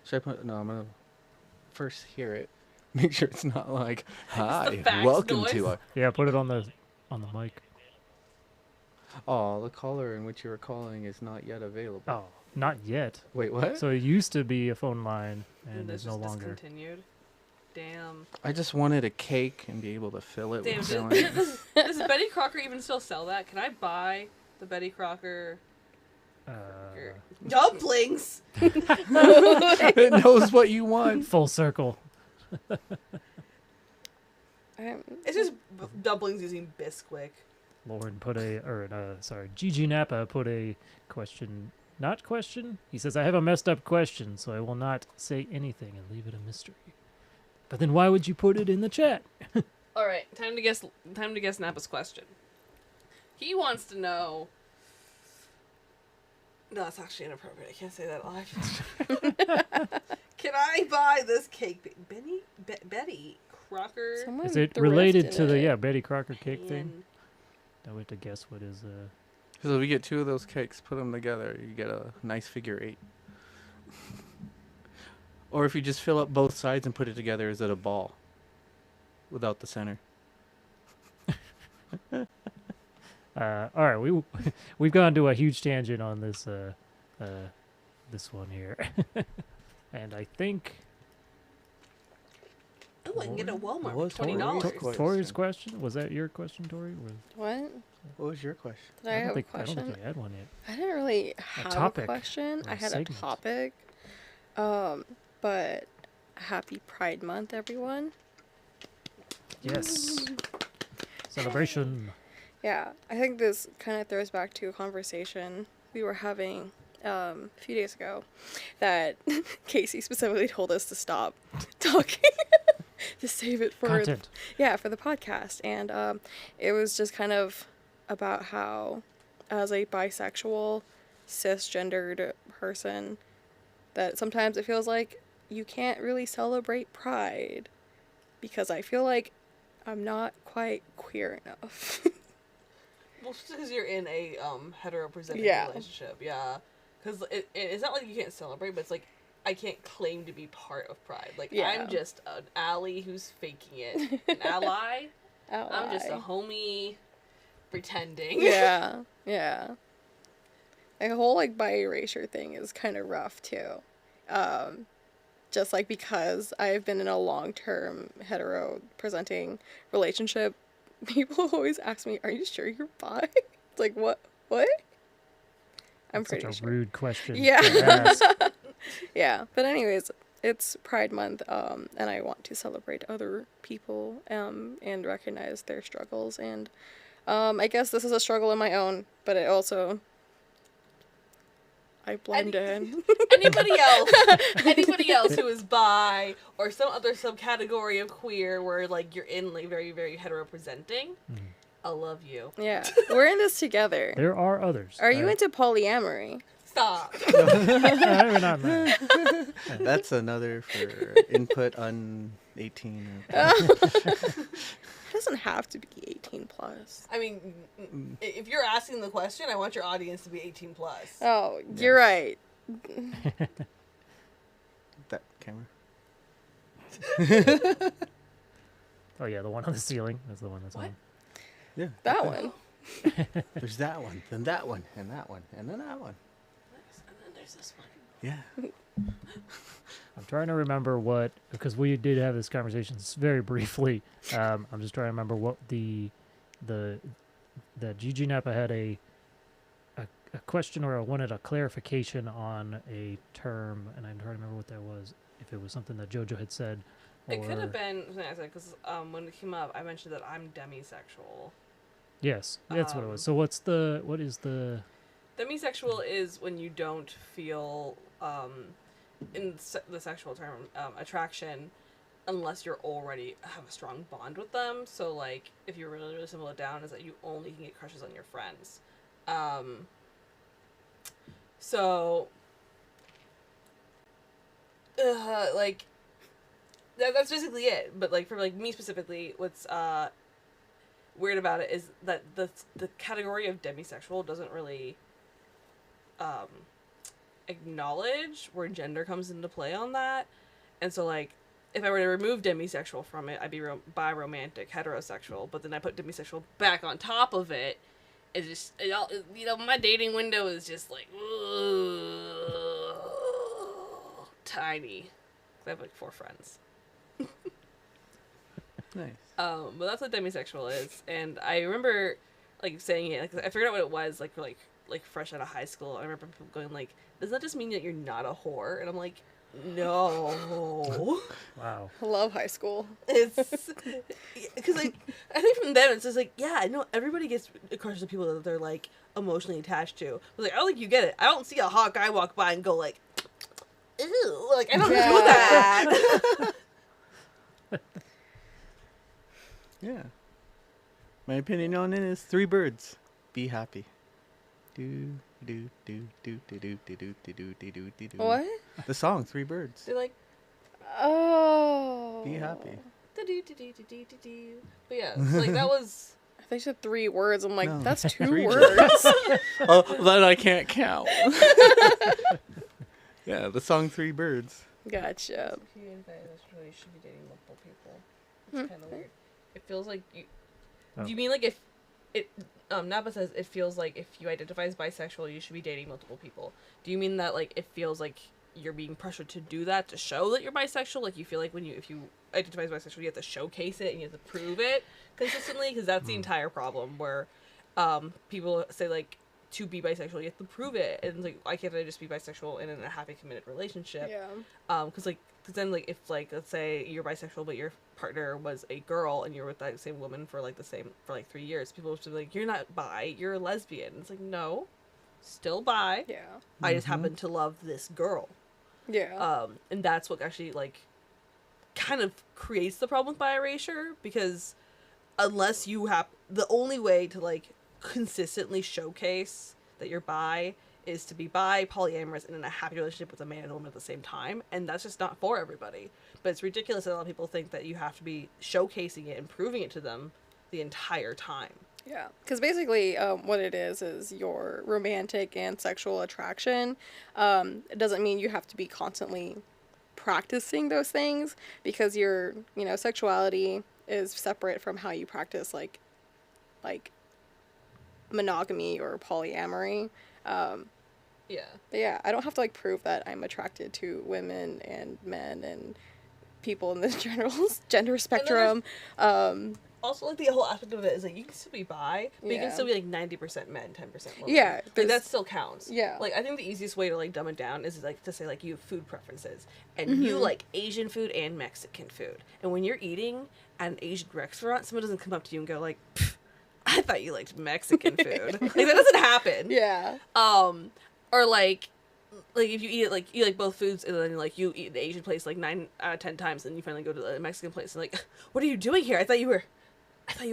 Should I put? No, I'm gonna first hear it. Make sure it's not like, hi, fax welcome noise. to our. Yeah, put it on the mic. Oh, the caller in which you are calling is not yet available. Oh, not yet. Wait, what? So it used to be a phone line, and This it's no is longer. discontinued. Damn. I just wanted a cake and be able to fill it Damn. with Does, filling. does Betty Crocker even still sell that? Can I buy the Betty Crocker dumplings? It knows what you want. Full circle. It's just dumplings using Bisquick. Lauren put Gigi Napa put a question, not question. He says, I have a messed up question, so I will not say anything and leave it a mystery. But then why would you put it in the chat? All right, time to guess Napa's question. He wants to know. No, it's actually inappropriate. I can't say that live. Can I buy this cake? Betty Crocker. Someone Is it thrifted related to it. the Betty Crocker cake thing? Pan. Now we have to guess what is So if we get 2 of those cakes, put them together, you get a nice figure 8. Or if you just fill up both sides and put it together, is it a ball? Without the center. all right, we've gone to a huge tangent on this this one here. And I think Oh, I can get a Walmart What for was $20. Tori's question, was that your question, Tori? What? What was your question? Did I have a I don't question? think I had one yet. I didn't really have a topic question. or I a had segment. a topic. But happy Pride Month, everyone. Yes. Celebration. Yeah, I think this kind of throws back to a conversation we were having a few days ago that Casey specifically told us to stop talking to save it for Content. for the podcast. And it was just kind of about how, as a bisexual, cisgendered person, that sometimes it feels like you can't really celebrate Pride because I feel like I'm not quite queer enough. Well, just because you're in a hetero-presenting Yeah. relationship, yeah. Because it's not like you can't celebrate, but it's like I can't claim to be part of Pride. Like Yeah. I'm just an ally who's faking it. An ally. I'm just a homie pretending. Yeah, yeah. The whole like bi erasure thing is kind of rough too. Just like because I've been in a long-term hetero presenting relationship, people always ask me, "Are you sure you're bi?" It's like, what? I'm That's pretty such a sure. rude question Yeah. to ask. Yeah, but anyways, it's Pride Month, and I want to celebrate other people, and recognize their struggles, and I guess this is a struggle of my own, but it also I blend in. Anybody else who is bi or some other subcategory of queer where like you're in like very, very hetero presenting, I love you. Yeah, we're in this together. There are others. Are you into polyamory? Stop. We're not mad. That's another for input on 18. It doesn't have to be 18 plus. I mean, if you're asking the question, I want your audience to be 18 plus. Oh, you're right. That camera. Oh yeah, the one on the ceiling. That's the one that's on. Yeah. That one. There's that one, then that one, and that one, and then that one. And then there's this one. Yeah. I'm trying to remember what, because we did have this conversation very briefly. I'm just trying to remember what that Gigi Napa had a question or wanted a clarification on a term, and I'm trying to remember what that was. If it was something that JoJo had said, or It could have been because when it came up, I mentioned that I'm demisexual. yes, that's what it was. So what is the Demisexual is when you don't feel in the sexual term attraction unless you're already have a strong bond with them. So like if you really, really simple it down, is that you only can get crushes on your friends. So like that's basically it. But like for like me specifically, what's weird about it is that the category of demisexual doesn't really acknowledge where gender comes into play on that. And so like if I were to remove demisexual from it, I'd be biromantic, heterosexual, but then I put demisexual back on top of it. It's just my dating window is just like tiny. I have like 4 friends. Nice. But that's what demisexual is, and I remember like saying it. Like I figured out what it was. Like for like fresh out of high school, I remember people going like, "Does that just mean that you're not a whore?" And I'm like, "No." wow? I love high school. It's because like I think from them it's just like, yeah, I know everybody gets crushes of people that they're like emotionally attached to. But like I don't think you get it. I don't see a hot guy walk by and go like, "Ew," like I don't do that. Yeah. My opinion on it is 3 birds. Be happy. Do do do do do do do do do do do do do. What? The song 3 birds. They're like, Oh. Be happy. do-do-do-do-do-do-do. But yeah, so like that was. They said 3 words. I'm like, No, that's 2 3 words. Oh, then I can't count. Yeah, the song 3 birds. Gotcha. If you should be dating multiple people. It's kind of weird. It feels like you. Oh. Do you mean like if it? Napa says it feels like if you identify as bisexual, you should be dating multiple people. Do you mean that like it feels like you're being pressured to do that to show that you're bisexual? Like you feel like if you identify as bisexual, you have to showcase it and you have to prove it consistently? Because that's the entire problem where people say like to be bisexual you have to prove it, and like why can't I just be bisexual and in a happy committed relationship? Yeah. Because then like if like let's say you're bisexual but your partner was a girl and you're with that same woman for like 3 years, people would be like, you're not bi, you're a lesbian. It's like, no, still bi. Yeah. I just happen to love this girl. Yeah. And that's what actually like kind of creates the problem with bi erasure, because unless you have, the only way to like consistently showcase that you're bi is to be bi, polyamorous, and in a happy relationship with a man and a woman at the same time, and that's just not for everybody. But it's ridiculous that a lot of people think that you have to be showcasing it and proving it to them the entire time. Yeah, because basically what it is your romantic and sexual attraction. It doesn't mean you have to be constantly practicing those things, because your, you know, sexuality is separate from how you practice like monogamy or polyamory. Yeah. But yeah, I don't have to like prove that I'm attracted to women and men and people in the general gender spectrum. Also, like, the whole aspect of it is like you can still be bi, but you Yeah. can still be like 90% men, 10% women. Yeah, like, there's- that still counts. Yeah. Like, I think the easiest way to like dumb it down is like to say like you have food preferences, and you Mhm. like Asian food and Mexican food, and when you're eating at an Asian restaurant, someone doesn't come up to you and go like, "Pff, I thought you liked Mexican food." Like, that doesn't happen. Yeah. Or like if you eat it, like you like both foods, and then like you eat the Asian place like 9 out of 10 times, and you finally go to the Mexican place and like, what are you doing here? I thought you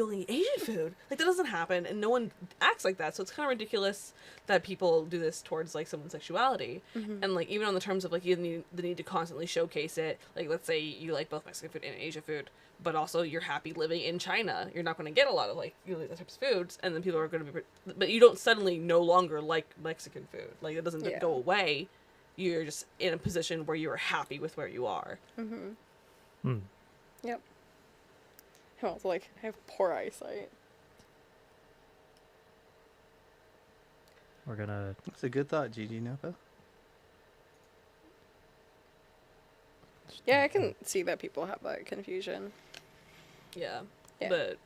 only eat Asian food. Like, that doesn't happen, and no one acts like that. So it's kind of ridiculous that people do this towards like someone's sexuality. Mhm. And like even on the terms of like the need to constantly showcase it. Like, let's say you like both Mexican food and Asian food, but also you're happy living in China. You're not going to get a lot of like those types of foods, and then people are going to be. But you don't suddenly no longer like Mexican food. Like, it doesn't Yeah. go away. You're just in a position where you are happy with where you are. Mhm. Hmm. Yep. I also like I have poor eyesight. We're gonna. That's a good thought, Gigi Napa. Yeah, I can see that people have that confusion. Yeah. Yeah. But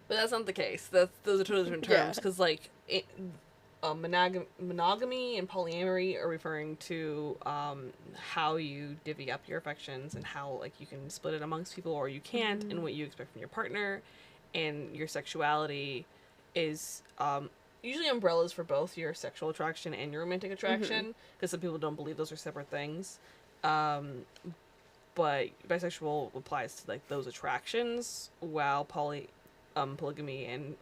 that's not the case. Those are totally different Yeah. terms, because like monogamy and polyamory are referring to how you divvy up your affections and how like you can split it amongst people or you can't, and what you expect from your partner, and your sexuality is usually umbrellas for both your sexual attraction and your romantic attraction, because some people don't believe those are separate things. But bisexual applies to like those attractions, while polygamy and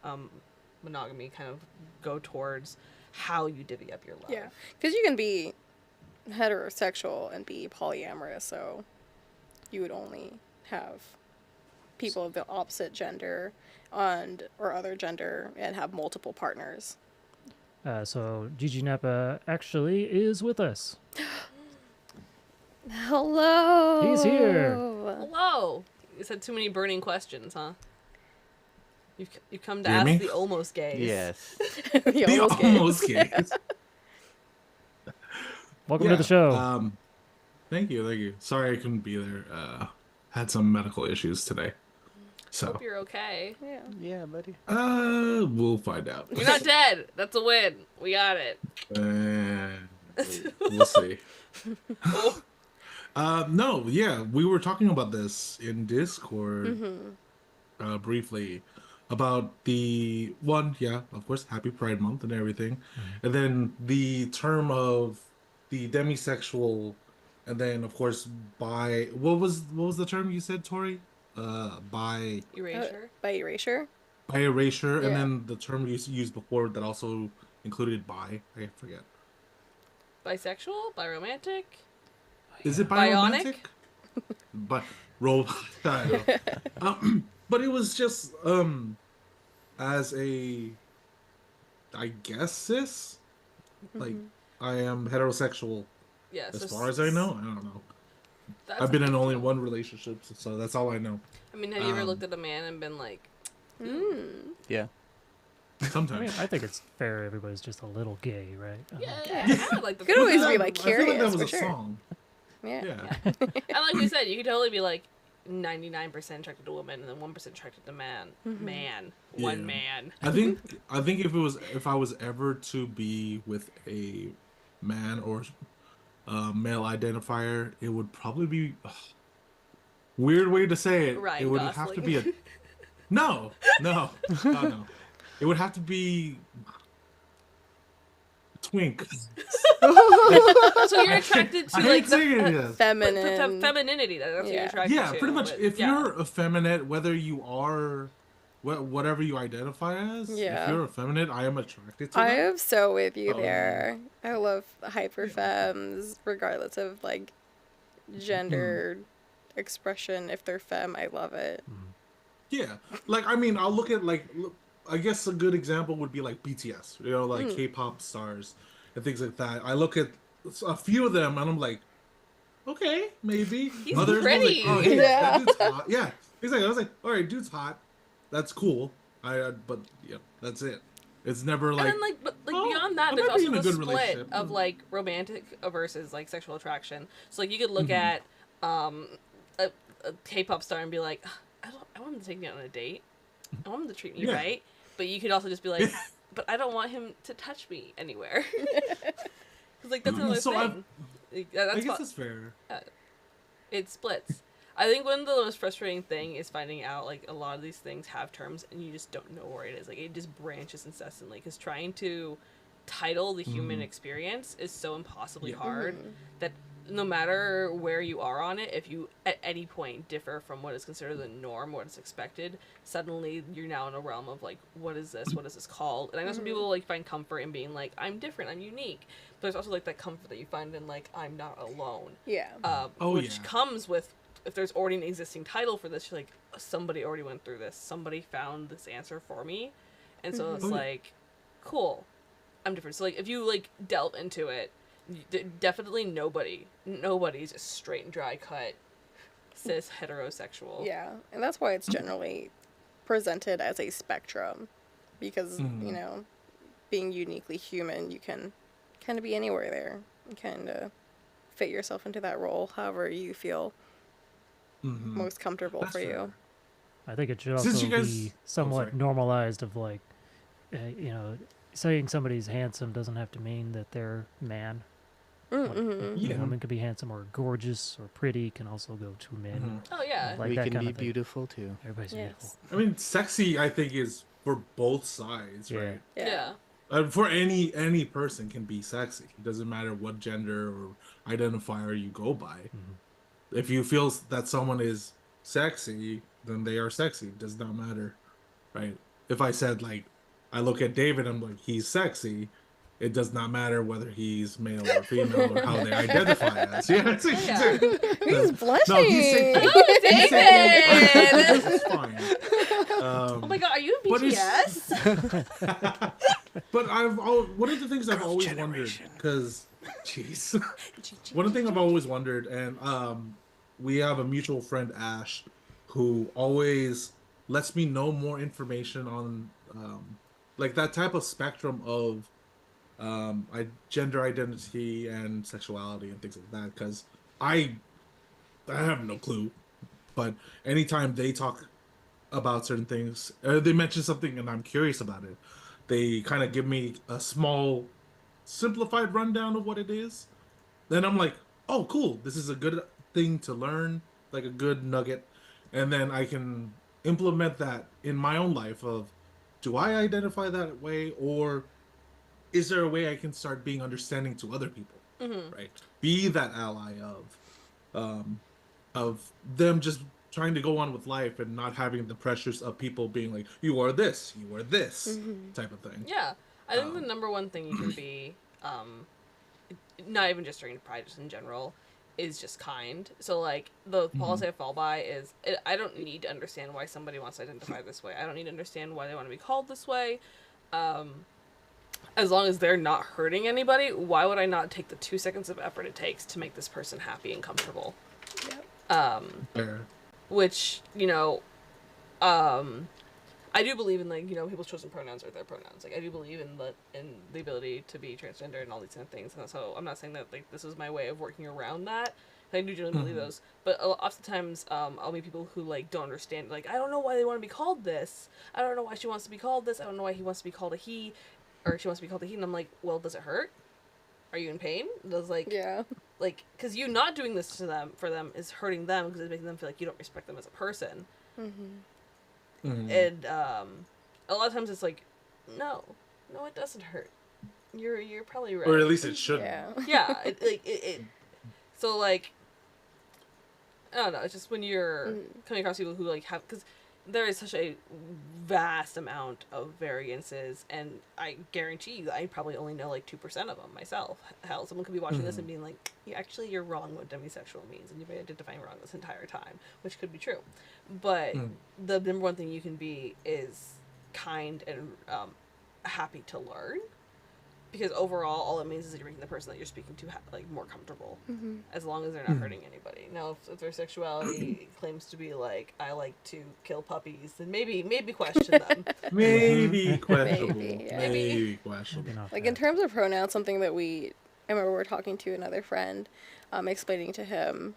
monogamy kind of go towards how you divvy up your love. Yeah, because you can be heterosexual and be polyamorous, so you would only have people of the opposite gender or other gender and have multiple partners. So Gigi Napa actually is with us. Hello. He's here. Hello. You said too many burning questions, huh? You've come to Hear ask me? the almost gays. Yes. The almost gays. Welcome to the show. Thank you. Sorry I couldn't be there. Had some medical issues today. So Hope you're okay. Yeah. Yeah, buddy. we'll find out. You're not dead. That's a win. We got it. We'll see. No, yeah, we were talking about this in Discord briefly about the one, yeah, of course, Happy Pride Month and everything, and then the term of the demisexual, and then of course bi. What was the term you said, Tori? Bi Erasure. By erasure. bi erasure, and Yeah. then the term you used before that also included bi. I forget. Bisexual? Biromantic? Is it Bionic? biromantic? But robot. I don't know. But it was just as a, I guess, cis. Like, I am heterosexual. Yes. As far as I know, I don't know. That's I've been in only one relationship, so that's all I know. I mean, have you ever looked at a man and been like, Yeah. Sometimes. I mean, I think it's fair. Everybody's just a little gay, right? yeah, I would like the Could always be I like feel like curious that was for a sure. song. Yeah. Yeah. And like we said, you could totally be like 99% attracted to women and then 1% attracted to man. Man. One Yeah. man. I think if I was ever to be with a man or male identifier, it would probably be weird way to say it. Ryan It would have to Gosling. be a no. It would have to be twink. So you're attracted to I like hate saying it, yes. femininity. That's what you're attracted Yeah, to. pretty much. but- If yeah. you're effeminate, whether you are whatever you identify as, Yeah. if you're effeminate, I am attracted to I that. am so with you Um, there. I love hyperfems, regardless of like gender expression. If they're femme, I love it. Yeah, like I mean, I'll look at I guess a good example would be like BTS, you know, like Mm. K-pop stars and things like that. I look at a few of them and I'm like, okay, maybe. He's Others, I was pretty. like, oh, hey, Yeah. that dude's hot. Yeah, exactly. I was like, all right, dude's hot. That's cool. But yeah, that's it. It's never like. And then, like, but like oh, beyond that, I there's might be also in a the good split relationship. of like romantic versus like sexual attraction. So like you could look Mhm. at a K-pop star and be like, I want him to take me out on a date. I want him to treat me Yeah. right. But you could also just be like, but I don't want him to touch me anywhere. Because like that's another So thing. Like, that's I guess fu- that's fair. it splits. I think one of the most frustrating thing is finding out like a lot of these things have terms and you just don't know where it is. Like it just branches incessantly because trying to title the human experience is so impossibly Yeah. hard that no matter where you are on it, if you at any point differ from what is considered the norm, what is expected, suddenly you're now in a realm of like, what is this? What is this called? And I know some people like find comfort in being like, I'm different, I'm unique. But there's also like that comfort that you find in like, I'm not alone. Yeah. Which yeah. comes with if there's already an existing title for this, you're like, somebody already went through this. Somebody found this answer for me. And so it's Oh, yeah. like, cool. I'm different. So like if you like delve into it, definitely nobody's a straight and dry cut cis heterosexual. Yeah, and that's why it's generally presented as a spectrum, because you know, being uniquely human, you can kind of be anywhere there. You kind of fit yourself into that role however you feel most comfortable That's for fair. you. I think it should Since also you guys- be oh, somewhat sorry. normalized of like, you know, saying somebody's handsome doesn't have to mean that they're man. Yeah. A woman could be handsome or gorgeous or pretty can also go to men. Oh yeah. Like we that can kind be of thing. beautiful too. Everybody's Yes. beautiful. I mean, sexy, I think, is for both sides, Yeah. right? Yeah. For any person can be sexy. It doesn't matter what gender or identifier you go by. If you feel that someone is sexy, then they are sexy. It does not matter, right? If I said like, I look at David, I'm like, he's sexy. It does not matter whether he's male or female or how they identify as. Yeah, it's He's blushing. No, he's saying, David! It's fine. Oh my god, are you in But BTS? But one of the things I've always wondered, because, jeez, one thing I've always wondered, and we have a mutual friend, Ash, who always lets me know more information on like that type of spectrum of gender identity and sexuality and things like that. Because I have no clue, but anytime they talk about certain things, they mention something and I'm curious about it, they kind of give me a small simplified rundown of what it is, then I'm like, oh cool, this is a good thing to learn, like a good nugget, and then I can implement that in my own life of, do I identify that way, or is there a way I can start being understanding to other people, right? Be that ally of them just trying to go on with life and not having the pressures of people being like, you are this type of thing. Yeah. I think the number one thing you can be, not even just during Pride, just in general, is just kind. So, like, the policy I fall by is, I don't need to understand why somebody wants to identify this way. I don't need to understand why they want to be called this way. As long as they're not hurting anybody, why would I not take the 2 seconds of effort it takes to make this person happy and comfortable? Fair. Which, you know, I do believe in, like, you know, people's chosen pronouns are their pronouns. Like, I do believe in the ability to be transgender and all these kind of things. And so I'm not saying that, like, this is my way of working around that. I do generally believe those. But oftentimes, I'll meet people who, like, don't understand. Like, I don't know why they want to be called this. I don't know why she wants to be called this. I don't know why he wants to be called a he. Or she wants to be called a he. And I'm like, well, does it hurt? Are you in pain? Does, like... Yeah. Like, because you not doing this for them is hurting them because it's making them feel like you don't respect them as a person. And a lot of times it's like, no, it doesn't hurt. You're probably right. Or at least it should. Yeah. Yeah, it so like I don't know, it's just when you're coming across people who like have, because there is such a vast amount of variances, and I guarantee you I probably only know like 2% of them myself. Hell, someone could be watching this and being like, yeah, actually you're wrong what demisexual means, and you've been identifying wrong this entire time, which could be true. But the number one thing you can be is kind and happy to learn. Because overall, all it means is that you're making the person that you're speaking to like more comfortable, as long as they're not hurting anybody. Now, if their sexuality claims to be like, I like to kill puppies, then maybe question them. Maybe questionable. Maybe, questionable. Like in terms of pronouns, something that I remember we were talking to another friend, explaining to him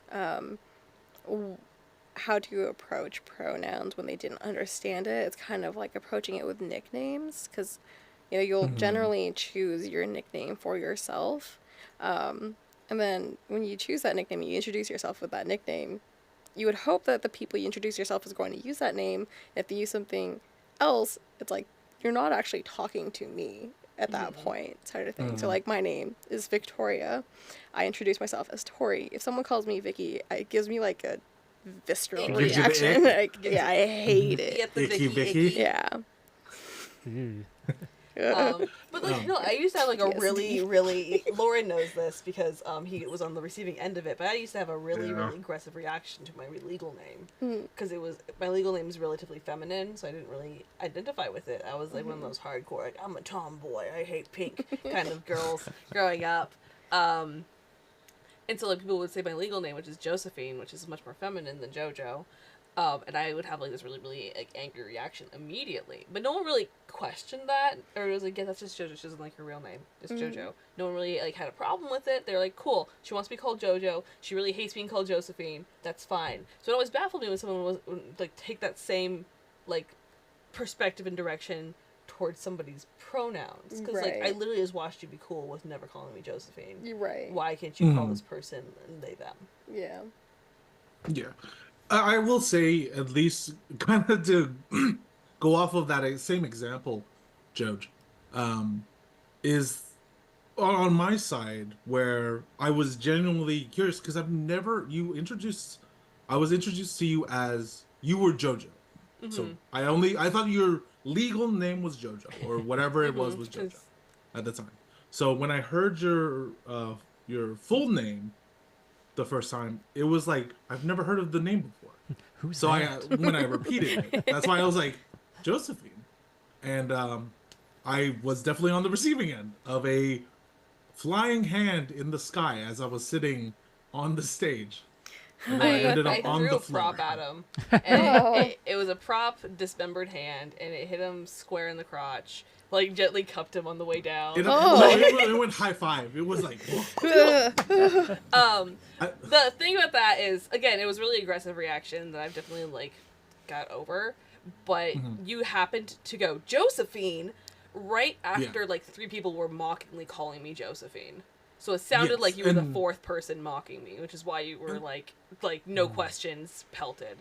how to approach pronouns when they didn't understand it. It's kind of like approaching it with nicknames, because you'll generally choose your nickname for yourself. And then when you choose that nickname, you introduce yourself with that nickname. You would hope that the people you introduce yourself is going to use that name. If they use something else, it's like, you're not actually talking to me at that point, sort of thing. So like, my name is Victoria. I introduce myself as Tori. If someone calls me Vicky, it gives me like a visceral reaction. Like, yeah, I hate it. Get the Icky Vicky. Yeah. But like, no, I used to have like a really Lauren knows this because he was on the receiving end of it, but I used to have a really aggressive reaction to my legal name, because my legal name is relatively feminine, so I didn't really identify with it. I was like one of those hardcore, like, I'm a tomboy, I hate pink kind of girls growing up. And so like people would say my legal name, which is Josephine, which is much more feminine than JoJo. And I would have like this really like angry reaction immediately, but no one really questioned that, or it was like, yeah, that's just JoJo. She doesn't like her real name, just JoJo. No one really like had a problem with it. They're like, cool. She wants to be called JoJo. She really hates being called Josephine. That's fine. So it always baffled me when someone would like take that same like perspective and direction towards somebody's pronouns, because like I literally just watched you be cool with never calling me Josephine. You're right. Why can't you call this person they them? Yeah. Yeah. I will say, at least kind of to go off of that same example, Joj, is on my side where I was genuinely curious, because I was introduced to you as you were JoJo. So I thought your legal name was JoJo, or whatever it was JoJo at the time. So when I heard your full name the first time, it was like, I've never heard of the name before. Who's so that? when I repeated it, that's why I was like, Josephine. And I was definitely on the receiving end of a flying hand in the sky as I was sitting on the stage. And then I ended up on threw the a floor. prop at him, and it was a prop dismembered hand, and it hit him square in the crotch. Like, gently cupped him on the way down. It went high five. It was like, the thing about that is, again, it was a really aggressive reaction that I've definitely like got over. But you happened to go Josephine right after like 3 people were mockingly calling me Josephine. So it sounded like you were the 4th person mocking me, which is why you were like no questions pelted.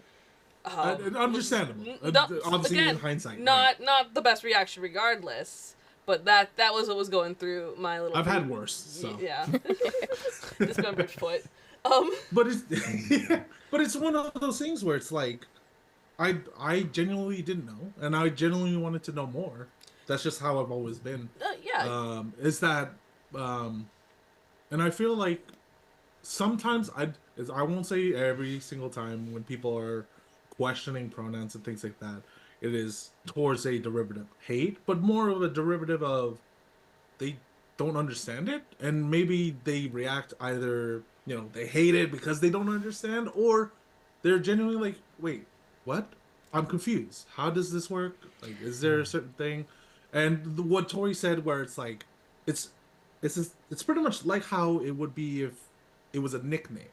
Understandable. Obviously, again, in hindsight, not the best reaction, regardless. But that was what was going through my little. I've had worse. So. Yeah, dismembered foot. But it's one of those things where it's like, I genuinely didn't know, and I genuinely wanted to know more. That's just how I've always been. Yeah. Is that, and I feel like sometimes I won't say every single time when people are questioning pronouns and things like that, it is towards a derivative hate, but more of a derivative of they don't understand it, and maybe they react either, they hate it because they don't understand, or they're genuinely like, wait, what? I'm confused. How does this work? Like, is there a certain thing? And what Tori said, where it's like, it's pretty much like how it would be if it was a nickname.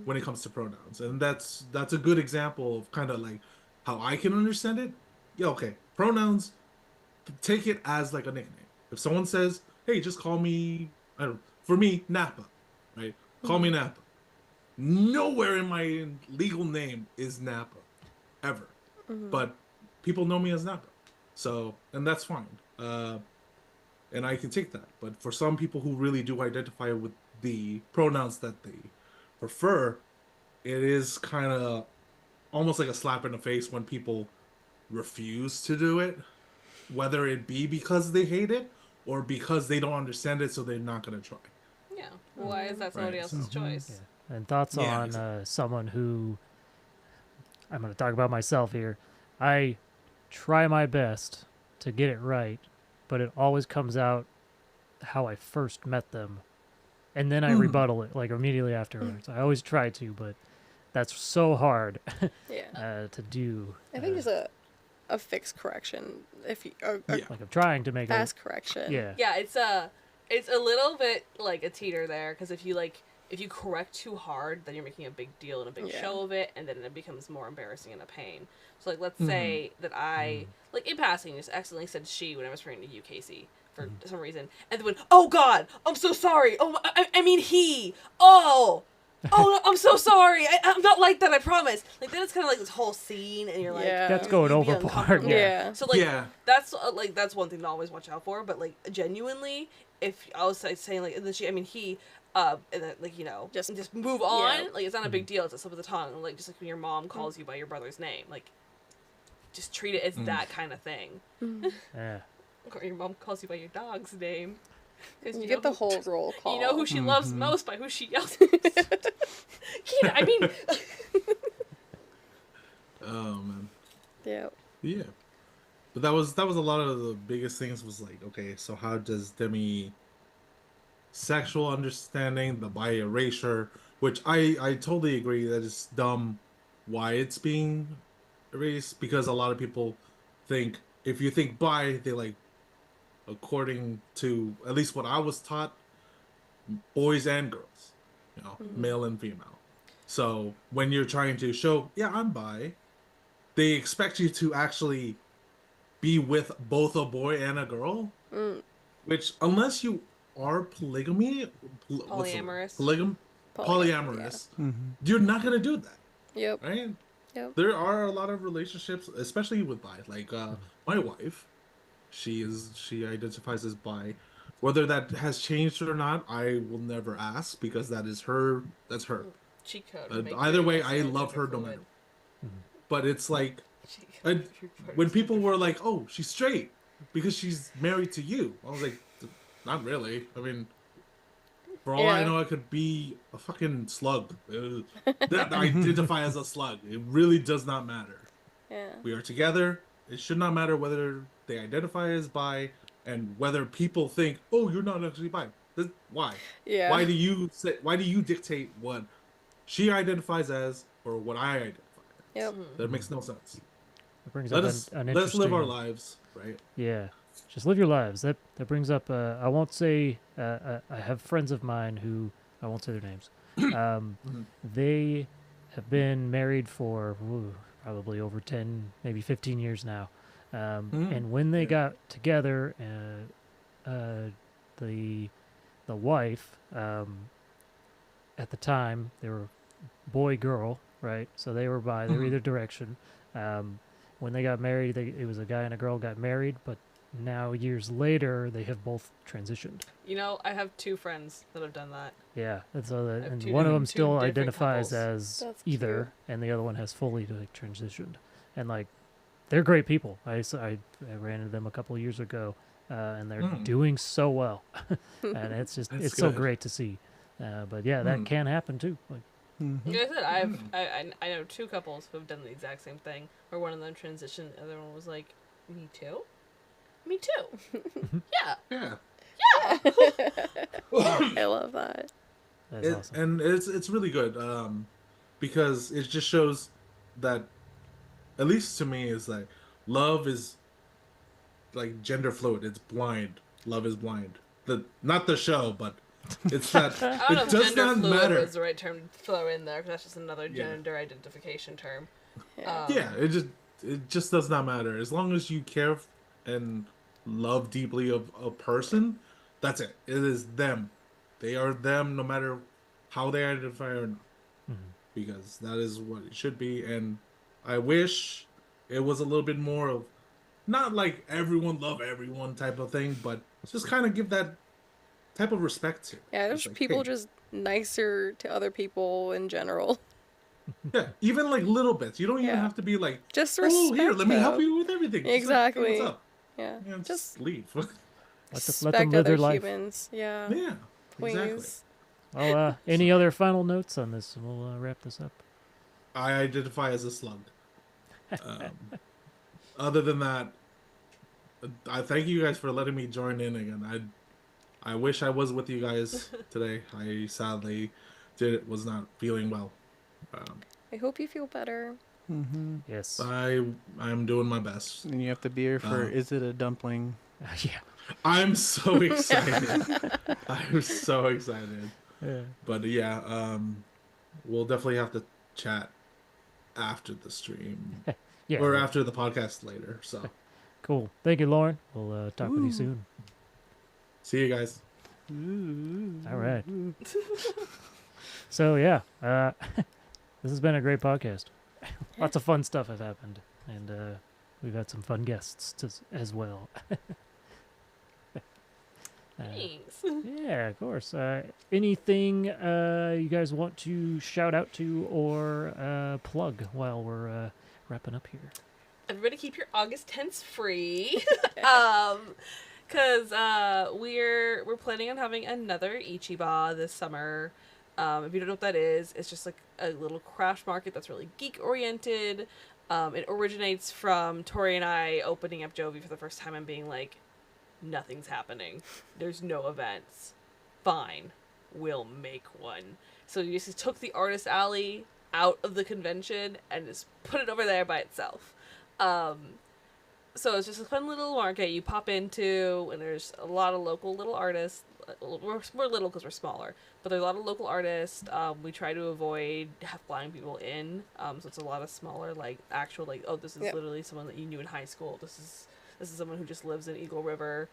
When it comes to pronouns, and that's a good example of kind of like how I can understand it. Yeah, okay, pronouns, take it as like a nickname. If someone says, hey, just call me, I don't know, for me, Nappa, right? Call me Nappa. Nowhere in my legal name is Nappa, ever. But people know me as Nappa, so, and that's fine. and I can take that. But for some people who really do identify with the pronouns that they prefer, it is kind of almost like a slap in the face when people refuse to do it, whether it be because they hate it or because they don't understand it, so they're not going to try. Yeah. Why is that somebody Right, else's so- choice? Yeah. And thoughts Yeah, on someone who, I'm going to talk about myself here. I try my best to get it right, but it always comes out how I first met them. And then I rebuttal it like immediately afterwards. I always try to, but that's so hard Yeah. to do. I think just a fixed correction. If you Like I'm trying to make fast correction. Yeah. Yeah, it's a little bit like a teeter there, because if you correct too hard, then you're making a big deal and a big Yeah. show of it, and then it becomes more embarrassing and a pain. So like, let's say that I like in passing just accidentally said she when I was referring to you, Casey, for some reason, and then went, "Oh God, I'm so sorry. Oh, I mean he. Oh, no, I'm so sorry. I'm not like that. I promise." Like then it's kind of like this whole scene, and you're like, Yeah. That's going you'd be overboard. uncomfortable. Yeah. So like Yeah. that's one thing to always watch out for. But like genuinely, if I was like, saying like, and then she, I mean he, and then like just move on. Yeah. Like it's not a big deal. It's a slip of the tongue. Like just like when your mom calls you by your brother's name, like just treat it as that kind of thing. Yeah. Or your mom calls you by your dog's name. 'Cause You know get the who- whole roll call. You know who she loves most by who she yells. I mean, Oh man. Yeah. Yeah. But that was a lot of the biggest things was like, okay, so how does Demi sexual understanding, the bi erasure, which I totally agree that it's dumb why it's being erased, because a lot of people think if you think bi, they like, according to at least what I was taught, boys and girls, male and female. So when you're trying to show, yeah, I'm bi, they expect you to actually be with both a boy and a girl, which unless you are polygamy, Polyamorous. polyamorous, you're not gonna do that, Yep. right? Yep. There are a lot of relationships, especially with bi. Like my wife, she identifies as bi. Whether that has changed or not, I will never ask, because that's her. cheat code. Make Either sure way, you're I still love her no fluid. matter. But it's like, Cheat code. when people were like, "Oh, she's straight because she's married to you," I was like, "Not really. I mean, for all I Yeah. know, I could be a fucking slug that identify as a slug. It really does not matter. Yeah. We are together. It should not matter whether they identify as bi, and whether people think, "Oh, you're not actually bi." Why? Yeah. Why do you dictate what she identifies as or what I identify as? Yep. That makes no sense. It brings Let up us an let's live our interesting- lives, right? Yeah, just live your lives. That brings up. I won't say. I have friends of mine who I won't say their names. They have been married for probably over 10, maybe 15 years now. And when they got together, the wife at the time, they were boy girl, right? So they were bi. They were either direction. When they got married, it was a guy and a girl got married, but now years later they have both transitioned. I have two friends that have done that. Yeah, and so have and two one of different- them two still different identifies couples. as That's either, and the other one has fully transitioned. And like, they're great people. I ran into them a couple of years ago, and they're doing so well, and it's just That's it's so good. great to see. But yeah, that can happen too. Like, Like I said, I know two couples who have done the exact same thing, where one of them transitioned, the other one was like, "Me too, me too, yeah, Yeah. I love that. that's awesome. And it's really good, because it just shows that, at least to me, is like love is like gender fluid. It's blind. Love is blind. Not the show, but it's that I don't know it if does gender not fluid matter. was the right term to throw in there, because that's just another Yeah. gender identification term. Yeah. Yeah, it just does not matter. As long as you care and love deeply of a person, that's it. It is them. They are them, no matter how they identify or not. Because that is what it should be. And I wish it was a little bit more of not like everyone love everyone type of thing, but just kind of give that type of respect to. Yeah, It's there's like, people hey, just nicer to other people in general. yeah, even like little bits. You don't even Yeah. have to be like, Just oh, here, let me help respect you with everything. Just like, hey, Exactly. what's up? Yeah. Yeah, Just just leave. Let them respect live other their life. humans. Yeah. Yeah, Please. exactly. Well, any other final notes on this? And we'll wrap this up. I identify as a slug. Other than that, I thank you guys for letting me join in again. I wish I was with you guys today. I sadly was not feeling well. I hope you feel better. Mm-hmm. Yes. I'm doing my best. And you have to be here for Is It a Dumpling? Yeah. I'm so excited. I'm so excited. Yeah. But yeah, we'll definitely have to chat after the stream. Yeah. Or after the podcast later. So Cool. Thank you, Lauren. We'll talk with you soon. see you guys. All right. So yeah, this has been a great podcast. Lots of fun stuff has happened, and we've had some fun guests as well. Thanks. Yeah, of course. Anything you guys want to shout out to or plug while we're wrapping up here? Everybody keep your August 10s free. Cause we're planning on having another Ichiba this summer. If you don't know what that is, it's just like a little craft market that's really geek oriented. It originates from Tori and I opening up Jovi for the first time and being like, nothing's happening. There's no events. Fine. We'll make one. So we just took the Artist Alley out of the convention and just put it over there by itself. So it's just a fun little market you pop into, and there's a lot of local little artists. We're little because we're smaller, but there's a lot of local artists. We try to avoid flying people in, so it's a lot of smaller, like actual, like, oh, this is literally someone that you knew in high school. This is someone who just lives in Eagle River,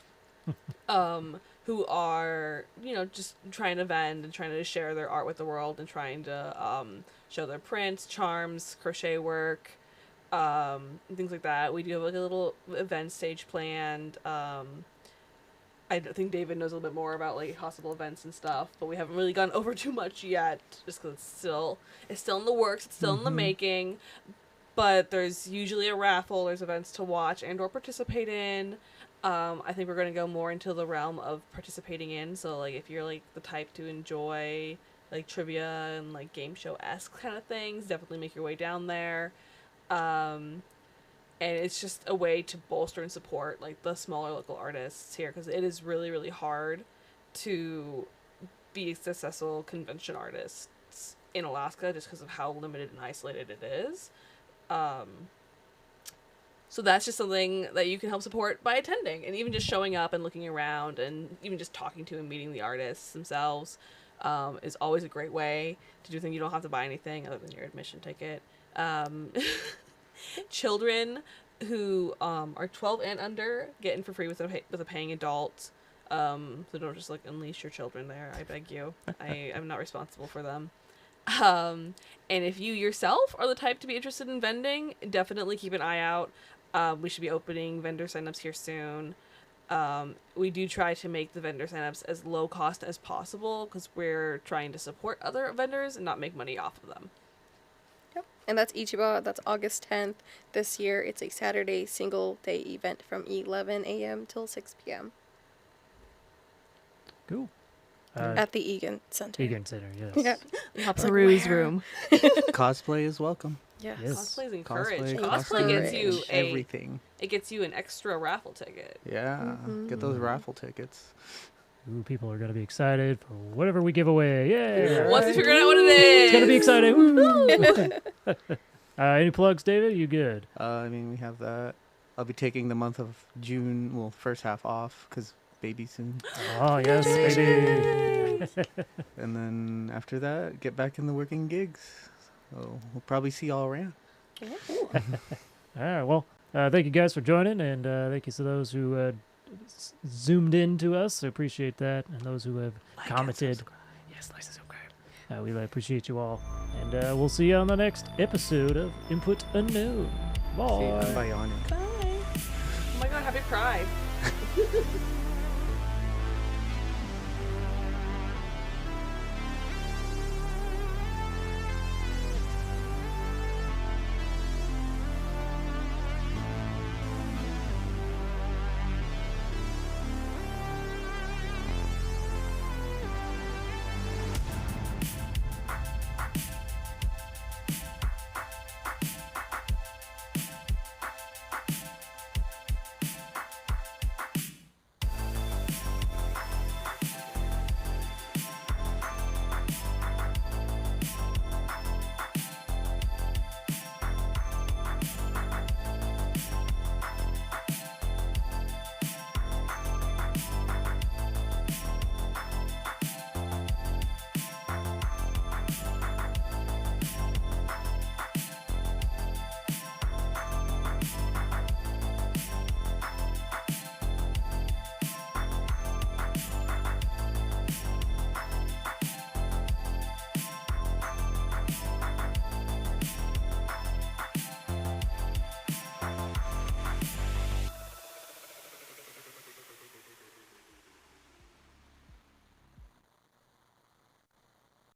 who are, just trying to vend and trying to share their art with the world and trying to show their prints, charms, crochet work. Things like that. We do have like a little event stage planned. I think David knows a little bit more about like possible events and stuff, but we haven't really gone over too much yet, just because it's still in the works, it's still in the making. But there's usually a raffle, there's events to watch and or participate in. I think we're going to go more into the realm of participating in. So like if you're like the type to enjoy like trivia and like game show-esque kind of things, definitely make your way down there. And it's just a way to bolster and support like the smaller local artists here, because it is really, really hard to be a successful convention artists in Alaska just because of how limited and isolated it is. So that's just something that you can help support by attending, and even just showing up and looking around and even just talking to and meeting the artists themselves is always a great way to do things. You don't have to buy anything other than your admission ticket. Children who are 12 and under get in for free with a paying adult. So don't just like unleash your children there. I beg you. I am not responsible for them. And if you yourself are the type to be interested in vending, definitely keep an eye out. We should be opening vendor signups here soon. We do try to make the vendor signups as low cost as possible because we're trying to support other vendors and not make money off of them. Yep. And that's Ichiba. That's August 10th. This year, it's a Saturday single-day event from 11 a.m. till 6 p.m. Cool. At the Egan Center. Egan Center, yes. Yeah. Peru's room. Cosplay is welcome. Yes. Cosplay is encouraged. Cosplay Cosplay gets you everything. It gets you an extra raffle ticket. Yeah, get those raffle tickets. Ooh, people are going to be excited for whatever we give away. Yay! Once we figure out what it is. It's going to be exciting. Woo! Any plugs, David? You good? I mean, we have that. I'll be taking the month of June, well, first half off, because baby soon. Oh, yes, baby. And then after that, get back in the working gigs. So we'll probably see y'all around. All right, well, thank you guys for joining, and thank you to those who zoomed in to us. I appreciate that, and those who have commented. Yes, like and subscribe. We appreciate you all, and we'll see you on the next episode of Input Unknown. Bye. Bye. Happy Pride.